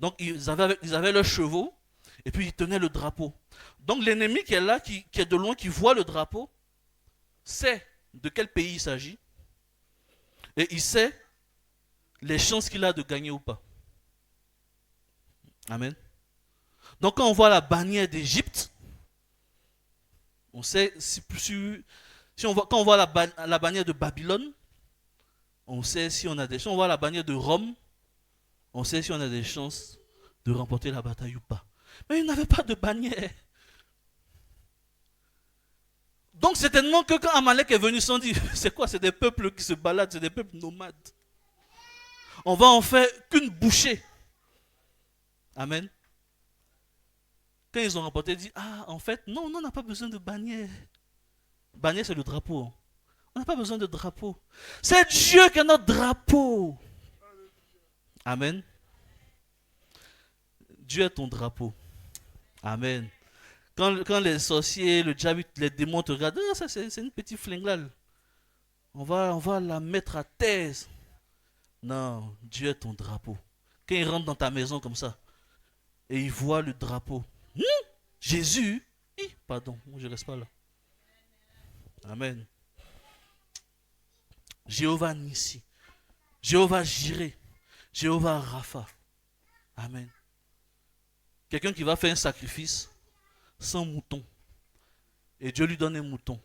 S1: Donc ils avaient leurs chevaux et puis ils tenaient le drapeau. Donc l'ennemi qui est là, qui est de loin, qui voit le drapeau, sait de quel pays il s'agit. Et il sait les chances qu'il a de gagner ou pas. Amen. Donc quand on voit la bannière d'Égypte, on sait quand on voit la bannière de Babylone, on sait si on a des chances. On voit la bannière de Rome, on sait si on a des chances de remporter la bataille ou pas. Mais il n'avait pas de bannière. Donc certainement que quand Amalek est venu, ils se sont dit, c'est quoi? C'est des peuples qui se baladent, c'est des peuples nomades. On va en faire qu'une bouchée. Amen. Quand ils ont remporté, ils disent, ah, en fait, non, on n'a pas besoin de bannière. Bannière, c'est le drapeau. On n'a pas besoin de drapeau. C'est Dieu qui est notre drapeau. Amen. Dieu est ton drapeau. Amen. Quand les sorciers, le diable, les démons te regardent, ah, ça c'est une petite flinglale. On va la mettre à terre. Non, Dieu est ton drapeau. Quand il rentre dans ta maison comme ça, et il voit le drapeau, Jésus, pardon, je ne reste pas là. Amen. Jéhovah Nissi, Jéhovah Jireh, Jéhovah Rapha. Amen. Quelqu'un qui va faire un sacrifice sans mouton. Et Dieu lui donne un mouton.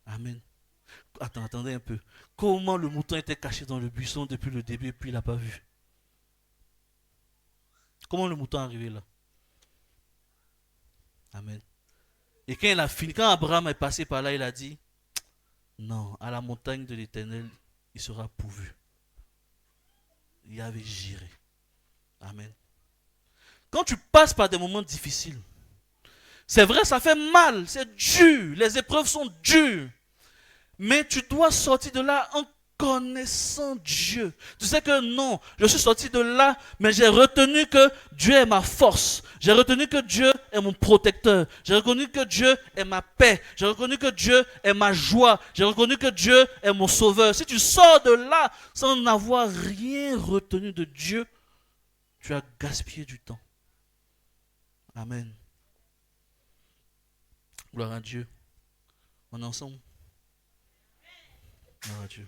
S1: Amen. Attendez un peu. Comment le mouton était caché dans le buisson depuis le début et puis il n'a pas vu? Comment le mouton est arrivé là? Amen. Et quand il a fini, quand Abraham est passé par là, il a dit, non, à la montagne de l'Éternel, il sera pourvu. Il y avait Jireh. Amen. Quand tu passes par des moments difficiles, c'est vrai, ça fait mal, c'est dur, les épreuves sont dures. Mais tu dois sortir de là en connaissant Dieu. Tu sais que non, je suis sorti de là, mais j'ai retenu que Dieu est ma force. J'ai retenu que Dieu est mon protecteur. J'ai reconnu que Dieu est ma paix. J'ai reconnu que Dieu est ma joie. J'ai reconnu que Dieu est mon sauveur. Si tu sors de là sans n'avoir rien retenu de Dieu, tu as gaspillé du temps. Amen. Gloire à Dieu. On est ensemble. Gloire à Dieu.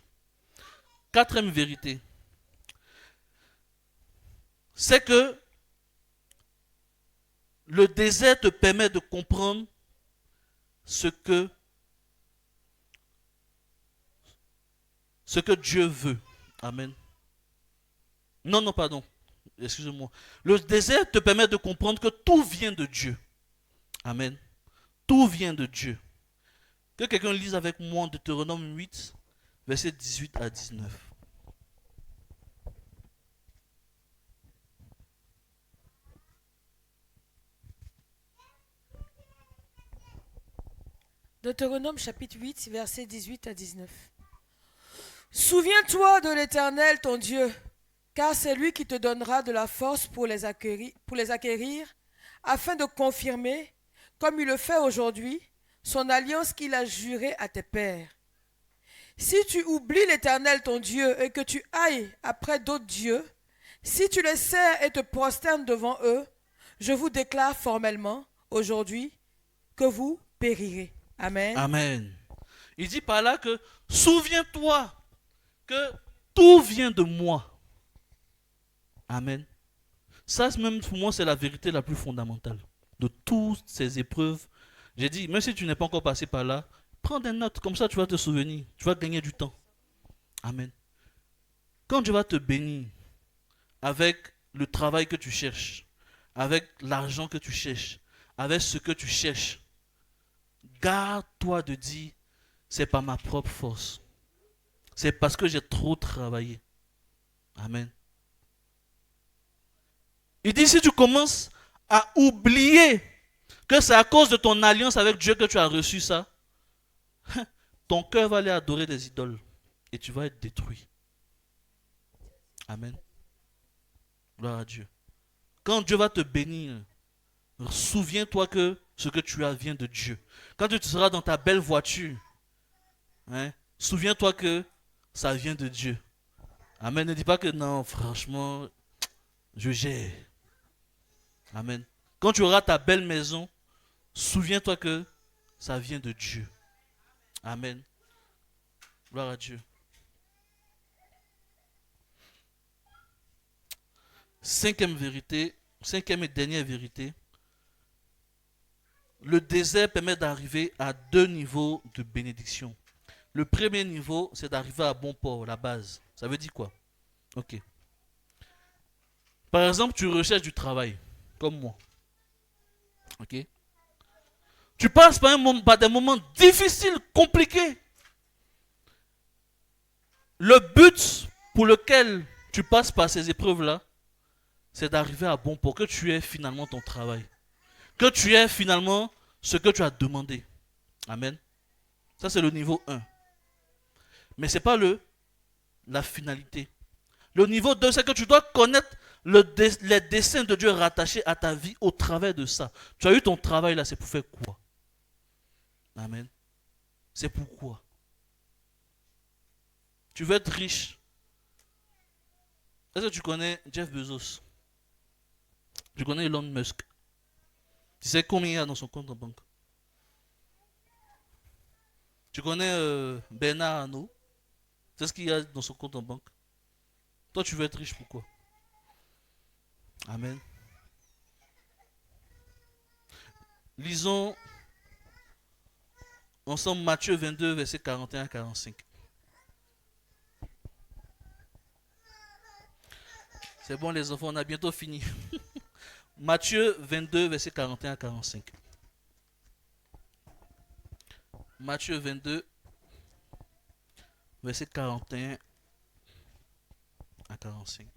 S1: Quatrième vérité, c'est que le désert te permet de comprendre ce que Dieu veut. Amen. Non, pardon. Excusez-moi. Le désert te permet de comprendre que tout vient de Dieu. Amen. Tout vient de Dieu. Que quelqu'un lise avec moi Deutéronome 8, versets 18 à 19.
S2: Deutéronome chapitre 8, versets 18 à 19. Souviens-toi de l'Éternel ton Dieu, car c'est lui qui te donnera de la force pour les acquérir, afin de confirmer, comme il le fait aujourd'hui, son alliance qu'il a jurée à tes pères. Si tu oublies l'Éternel ton Dieu et que tu ailles après d'autres dieux, si tu les sers et te prosternes devant eux, je vous déclare formellement aujourd'hui que vous périrez. Amen.
S1: Amen. Il dit par là que souviens-toi que tout vient de moi. Amen. Ça, même pour moi, c'est la vérité la plus fondamentale de toutes ces épreuves. J'ai dit, même si tu n'es pas encore passé par là, prends des notes, comme ça tu vas te souvenir, tu vas gagner du temps. Amen. Quand Dieu va te bénir avec le travail que tu cherches, avec l'argent que tu cherches, avec ce que tu cherches, garde-toi de dire, c'est pas ma propre force. C'est parce que j'ai trop travaillé. Amen. Il dit, si tu commences à oublier que c'est à cause de ton alliance avec Dieu que tu as reçu ça, ton cœur va aller adorer des idoles et tu vas être détruit. Amen. Gloire à Dieu. Quand Dieu va te bénir, souviens-toi que ce que tu as vient de Dieu. Quand tu seras dans ta belle voiture, souviens-toi que ça vient de Dieu. Amen. Ne dis pas que non, franchement, je gère. Amen. Quand tu auras ta belle maison, souviens-toi que ça vient de Dieu. Amen. Gloire à Dieu. Cinquième vérité, cinquième et dernière vérité. Le désert permet d'arriver à 2 niveaux de bénédiction. Le premier niveau, c'est d'arriver à bon port, la base. Ça veut dire quoi? Ok. Par exemple, tu recherches du travail, comme moi. Ok. Tu passes par des moments difficiles, compliqués. Le but pour lequel tu passes par ces épreuves-là, c'est d'arriver à bon port, que tu aies finalement ton travail. Que tu aies finalement ce que tu as demandé. Amen. Ça, c'est le niveau 1. Mais ce n'est pas la finalité. Le niveau 2, c'est que tu dois connaître les desseins de Dieu rattachés à ta vie au travers de ça. Tu as eu ton travail là, c'est pour faire quoi? Amen. C'est pourquoi? Tu veux être riche. Est-ce que tu connais Jeff Bezos? Tu connais Elon Musk? Tu sais combien il y a dans son compte en banque? Tu connais Bernard Arnault? C'est ce qu'il y a dans son compte en banque. Toi, tu veux être riche, pourquoi? Amen. Lisons ensemble Matthieu 22, versets 41 à 45. C'est bon les enfants, on a bientôt fini. Matthieu 22, versets 41 à 45. Matthieu 22, verset 41 à 45.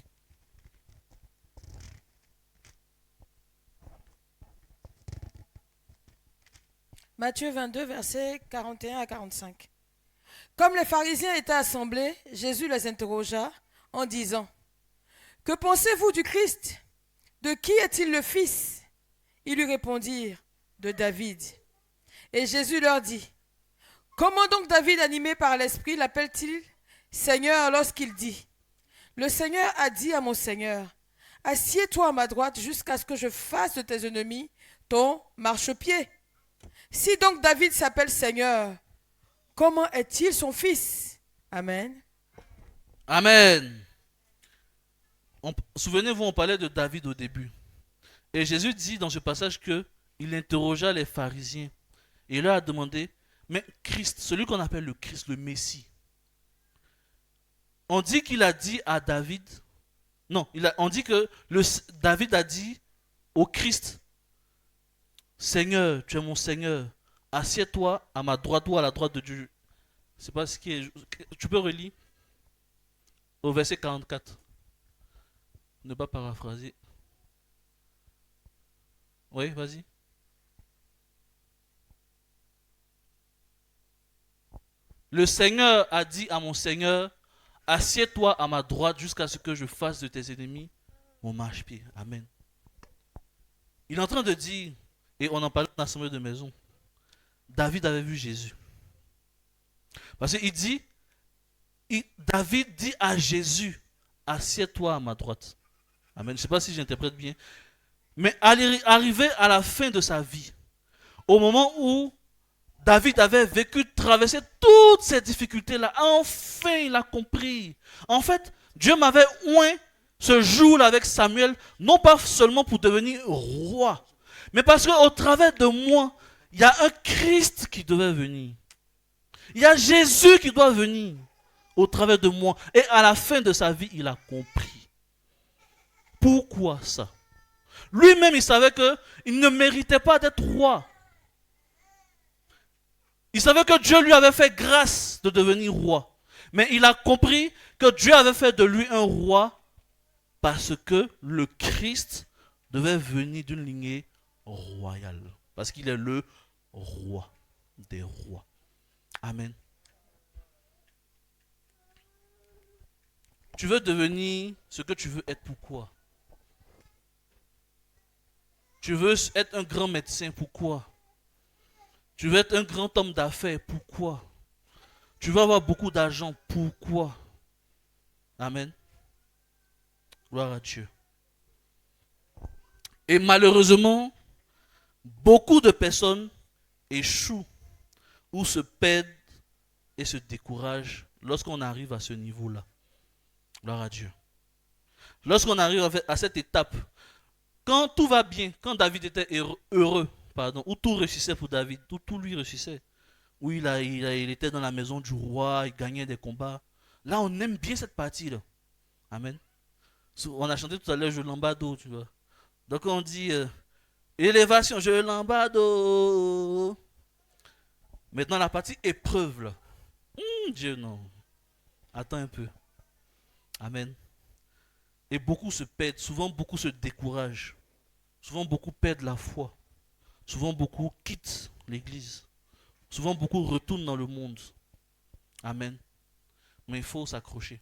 S2: Matthieu 22, versets 41 à 45. Comme les pharisiens étaient assemblés, Jésus les interrogea en disant, « Que pensez-vous du Christ? De qui est-il le fils ?» Ils lui répondirent, « De David. » Et Jésus leur dit, « Comment donc David, animé par l'Esprit, l'appelle-t-il Seigneur lorsqu'il dit, « Le Seigneur a dit à mon Seigneur, assieds-toi à ma droite jusqu'à ce que je fasse de tes ennemis ton marchepied. » Si donc David s'appelle Seigneur, comment est-il son fils? Amen.
S1: Amen. Souvenez-vous, on parlait de David au début. Et Jésus dit dans ce passage qu'il interrogea les pharisiens. Et il leur a demandé, mais Christ, celui qu'on appelle le Christ, le Messie, on dit qu'il a dit à David, non, on dit que David a dit au Christ, Seigneur, tu es mon Seigneur, assieds-toi à ma droite ou à la droite de Dieu. C'est pas ce qui est. Tu peux relire au verset 44. Ne pas paraphraser. Oui, vas-y. Le Seigneur a dit à mon Seigneur, assieds-toi à ma droite jusqu'à ce que je fasse de tes ennemis mon marchepied. Amen. Il est en train de dire, et on en parlait dans l'assemblée de maison, David avait vu Jésus. Parce qu'il dit, David dit à Jésus, assieds-toi à ma droite. Amen. Je ne sais pas si j'interprète bien. Mais arrivé à la fin de sa vie, au moment où David avait vécu, traversé toutes ces difficultés-là, enfin il a compris. En fait, Dieu m'avait oint ce jour-là avec Samuel, non pas seulement pour devenir roi, mais parce qu'au travers de moi, il y a un Christ qui devait venir. Il y a Jésus qui doit venir au travers de moi. Et à la fin de sa vie, il a compris. Pourquoi ça? Lui-même, il savait qu'il ne méritait pas d'être roi. Il savait que Dieu lui avait fait grâce de devenir roi. Mais il a compris que Dieu avait fait de lui un roi parce que le Christ devait venir d'une lignée royale. Parce qu'il est le roi des rois. Amen. Tu veux devenir ce que tu veux être, pourquoi? Tu veux être un grand médecin, pourquoi? Tu veux être un grand homme d'affaires, pourquoi? Tu veux avoir beaucoup d'argent, pourquoi? Amen. Gloire à Dieu. Et malheureusement, beaucoup de personnes échouent ou se perdent et se découragent lorsqu'on arrive à ce niveau-là. Gloire à Dieu. Lorsqu'on arrive à cette étape, quand tout va bien, quand David était heureux, où tout réussissait pour David, tout lui réussissait, où il était dans la maison du roi, il gagnait des combats. Là, on aime bien cette partie-là. Amen. On a chanté tout à l'heure, je lambado, tu vois. Donc on dit, élévation, je lambado. Maintenant, la partie épreuve, là. Dieu, non. Attends un peu. Amen. Et beaucoup se perdent, souvent beaucoup se découragent. Souvent beaucoup perdent la foi. Souvent beaucoup quittent l'église. Souvent beaucoup retournent dans le monde. Amen. Mais il faut s'accrocher.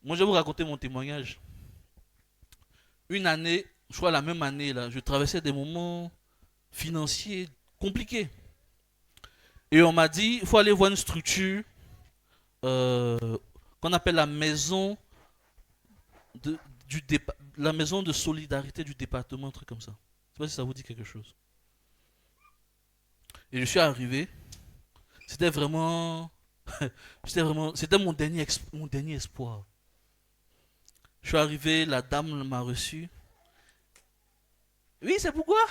S1: Moi, je vais vous raconter mon témoignage. Une année, je crois la même année, là, je traversais des moments financiers compliqués. Et on m'a dit, il faut aller voir une structure qu'on appelle la maison la maison de solidarité du département, un truc comme ça. Je ne sais pas si ça vous dit quelque chose. Et je suis arrivé. C'était vraiment... c'était mon dernier espoir. Je suis arrivé, la dame m'a reçu. Oui, c'est pourquoi?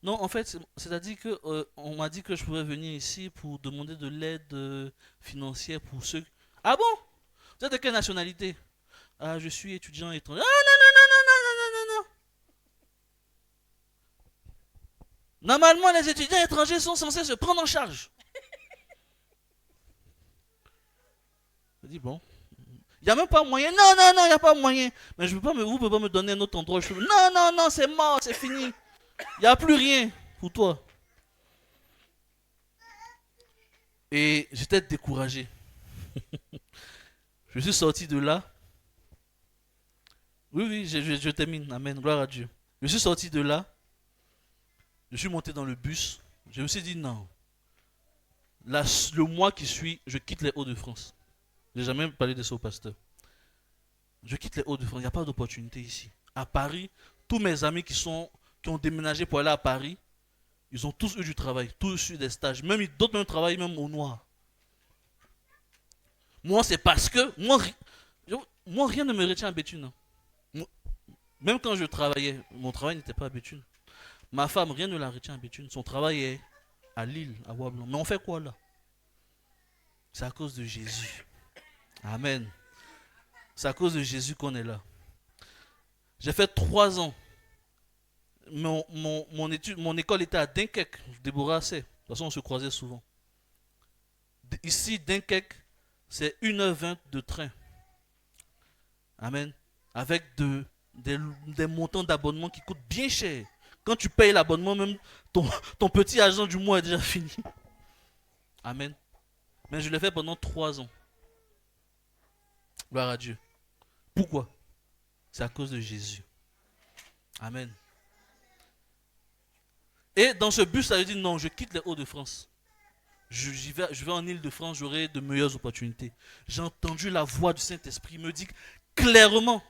S1: Non, en fait, c'est-à-dire que on m'a dit que je pouvais venir ici pour demander de l'aide financière pour ceux... Ah bon? Vous êtes de quelle nationalité? Ah, je suis étudiant étranger. Ah, non, non, non, non, non, non, non, non. Normalement, les étudiants étrangers sont censés se prendre en charge. Je dis, bon, il n'y a même pas moyen. Non, non, non, il n'y a pas moyen. Mais vous ne pouvez pas me donner un autre endroit. Non, non, non, c'est mort, c'est fini. Il n'y a plus rien pour toi. Et j'étais découragé. Je suis sorti de là. Oui, oui, je termine. Amen, gloire à Dieu. Je suis sorti de là. Je suis monté dans le bus. Je me suis dit non. Le mois qui suit, je quitte les Hauts-de-France. Je n'ai jamais parlé de ça au pasteur. Je quitte les Hauts-de-France. Il n'y a pas d'opportunité ici. À Paris, tous mes amis qui ont déménagé pour aller à Paris, ils ont tous eu du travail, tous eu des stages. Même d'autres même travaillent même au noir. Moi, c'est parce que moi rien ne me retient à Béthune. Même quand je travaillais, mon travail n'était pas à Béthune. Ma femme, rien ne la retient à Béthune. Son travail est à Lille, à Bois-Blanc. Mais on fait quoi là? C'est à cause de Jésus. Amen. C'est à cause de Jésus qu'on est là. J'ai fait 3 ans. Mon école était à Dunkerque, Déborah sait. toute façon, on se croisait souvent. Ici, Dunkerque, c'est 1h20 de train. Amen. Avec des montants d'abonnement qui coûtent bien cher. Quand tu payes l'abonnement, même ton petit argent du mois est déjà fini. Amen. Mais je l'ai fait pendant 3 ans. Gloire à Dieu. Pourquoi? C'est à cause de Jésus. Amen. Et dans ce bus, ça veut dire non, je quitte les Hauts-de-France. Je vais en Île-de-France, j'aurai de meilleures opportunités. J'ai entendu la voix du Saint-Esprit me dire clairement,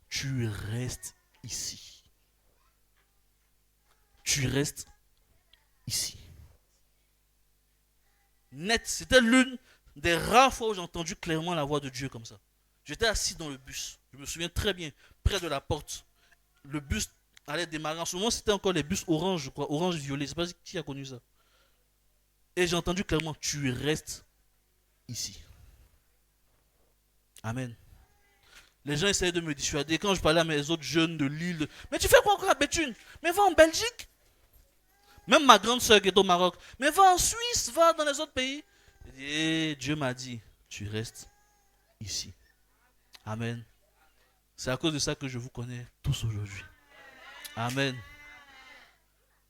S1: tu restes ici. Tu restes ici. Net, c'était l'une des rares fois où j'ai entendu clairement la voix de Dieu comme ça. J'étais assis dans le bus, je me souviens très bien, près de la porte. Le bus allait démarrer. En ce moment, c'était encore les bus orange, je crois, orange-violet. Je ne sais pas qui a connu ça. Et j'ai entendu clairement, tu restes ici. Amen. Les gens essayaient de me dissuader. Quand je parlais à mes autres jeunes de Lille, mais tu fais quoi encore à Béthune? Mais va en Belgique. Même ma grande soeur qui est au Maroc, mais va en Suisse, va dans les autres pays. Et Dieu m'a dit, tu restes ici. Amen. C'est à cause de ça que je vous connais tous aujourd'hui. Amen.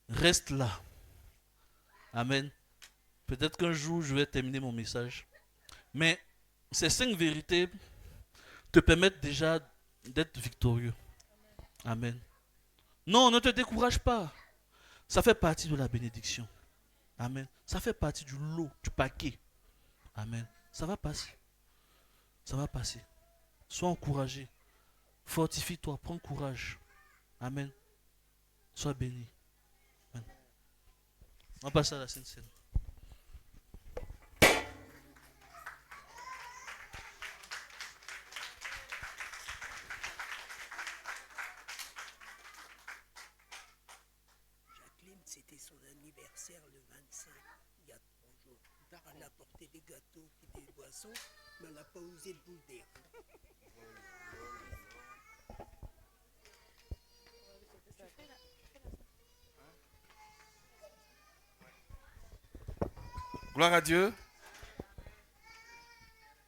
S1: Reste là. Amen. Peut-être qu'un jour, je vais terminer mon message. Mais ces 5 vérités te permettent déjà d'être victorieux. Amen. Non, ne te décourage pas. Ça fait partie de la bénédiction. Amen. Ça fait partie du lot, du paquet. Amen. Ça va passer. Ça va passer. Sois encouragé. Fortifie-toi, prends courage. Amen. Sois béni. Amen. On va passer à la Sainte Seine.
S4: C'était son anniversaire le 25, il y a 3 jours. Elle a apporté des gâteaux et des boissons, mais elle n'a pas osé le dire.
S5: Gloire à Dieu.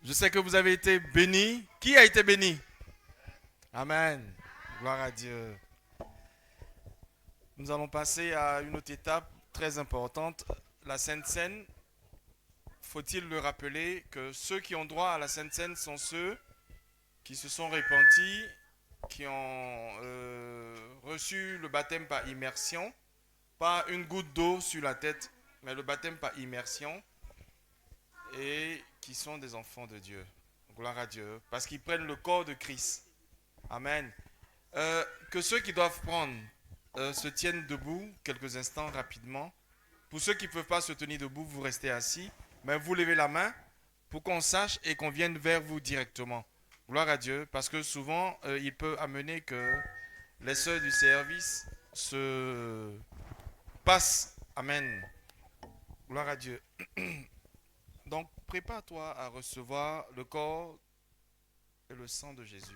S5: Je sais que vous avez été bénis. Qui a été béni? Amen. Gloire à Dieu. Nous allons passer à une autre étape très importante, la Sainte Seine. Faut-il le rappeler que ceux qui ont droit à la Sainte Seine sont ceux qui se sont repentis, qui ont reçu le baptême par immersion, pas une goutte d'eau sur la tête, mais le baptême par immersion, et qui sont des enfants de Dieu. Gloire à Dieu, parce qu'ils prennent le corps de Christ. Amen. Que ceux qui doivent prendre se tiennent debout quelques instants rapidement. Pour ceux qui ne peuvent pas se tenir debout, vous restez assis, mais vous levez la main pour qu'on sache et qu'on vienne vers vous directement. Gloire à Dieu, parce que souvent, il peut amener que les sœurs du service se passent. Amen. Gloire à Dieu. Donc, prépare-toi à recevoir le corps et le sang de Jésus.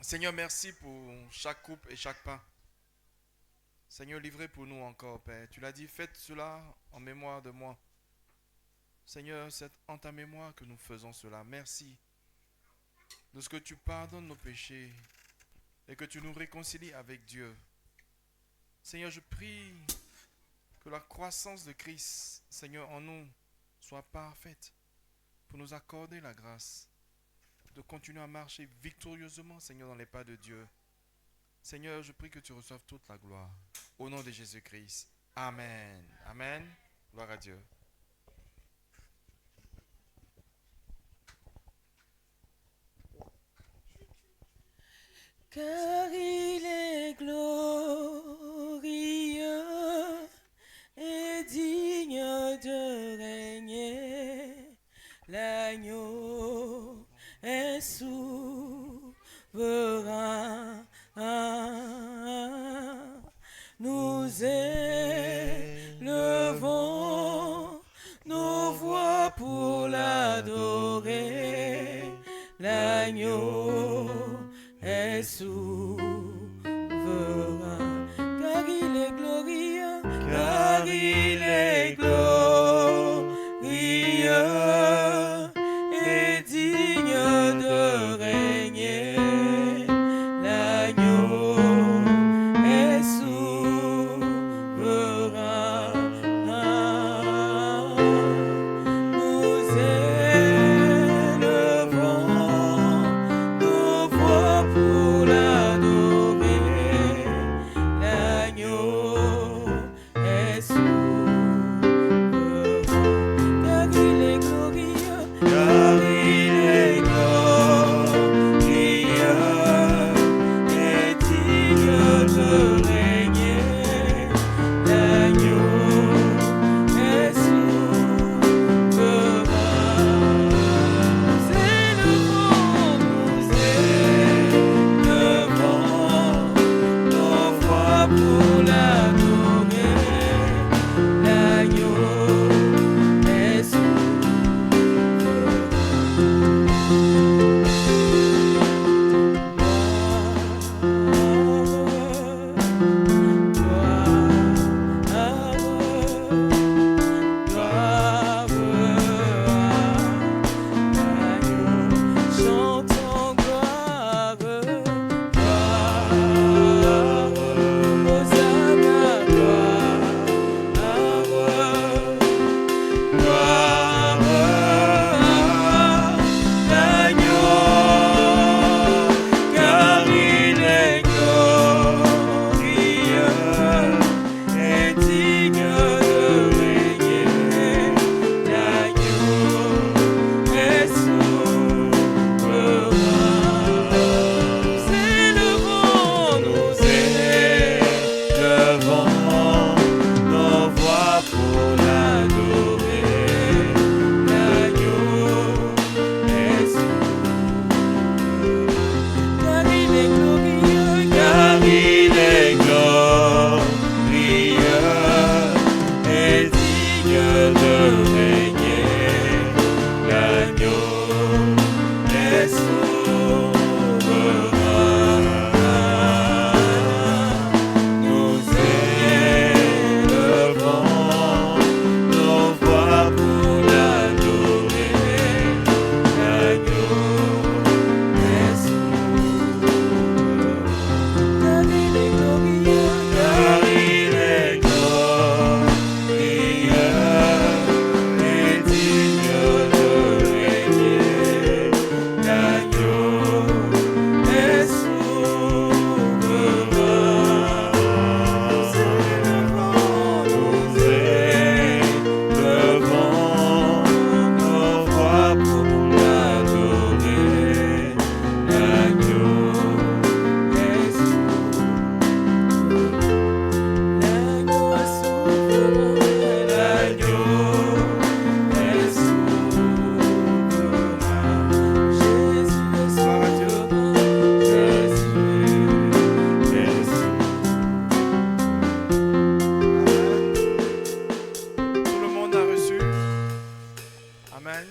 S5: Seigneur, merci pour chaque coupe et chaque pain. Seigneur, livrez pour nous encore, Père. Tu l'as dit, faites cela en mémoire de moi. Seigneur, c'est en ta mémoire que nous faisons cela. Merci de ce que tu pardonnes nos péchés et que tu nous réconcilies avec Dieu. Seigneur, je prie que la croissance de Christ, Seigneur, en nous soit parfaite pour nous accorder la grâce de continuer à marcher victorieusement, Seigneur, dans les pas de Dieu. Seigneur, je prie que tu reçoives toute la gloire. Au nom de Jésus-Christ. Amen. Amen. Gloire à Dieu.
S2: Car il est glorieux et digne de régner, l'agneau est souverain. Nous élevons nos voix pour l'adorer, l'agneau est souverain, car il est glorieux.
S1: car il est glorieux et digne de régner. L'agneau est souverain. Nous élevons nos voix pour l'adorer. L'agneau est souverain. Car il est glorieux, car il est glorieux et digne de régner. L'agneau est souverain. Nous élevons nos voix pour l'adorer. L'agneau est chantons gloire, Hosanna, l'agneau, car il est glorieux et digne de régner. L'agneau est souverain. Nous élevons nos voix pour l'adorer. L'agneau est souverain. Car il est glorieux, car il est glorieux et digne de régner. L'agneau est souverain. Nous élevons nos voix pour l'adorer. L'agneau est souverain. Car il est glorieux, car il est glorieux et digne de régner. L'agneau est souverain. Nous élevons nos voix pour l'adorer. L'agneau est souverain. L'agneau est souverain. L'agneau est souverain. Jésus est souverain. Jésus est
S5: Tout le monde a reçu. Amen.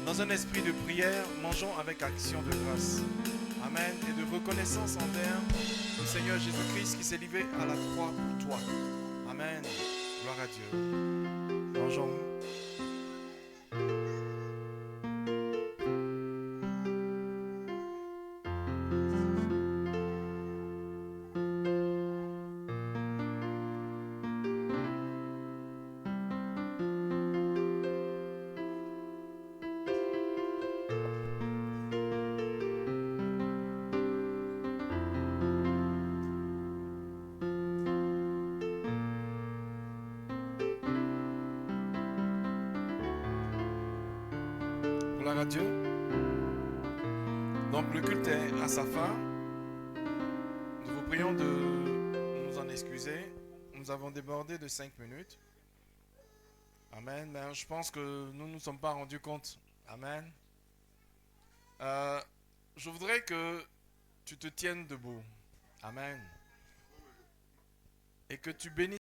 S5: Dans un esprit de prière, mangeons avec action de grâce. Amen. Et de reconnaissance envers le Seigneur Jésus-Christ qui s'est livré à la croix pour toi. Amen. Gloire à Dieu. Mangeons. Gloire à Dieu. Donc le culte est à sa fin. Nous vous prions de nous en excuser. Nous avons débordé de 5 minutes. Amen. Mais je pense que nous ne nous sommes pas rendus compte. Amen. Je voudrais que tu te tiennes debout. Amen. Et que tu bénisses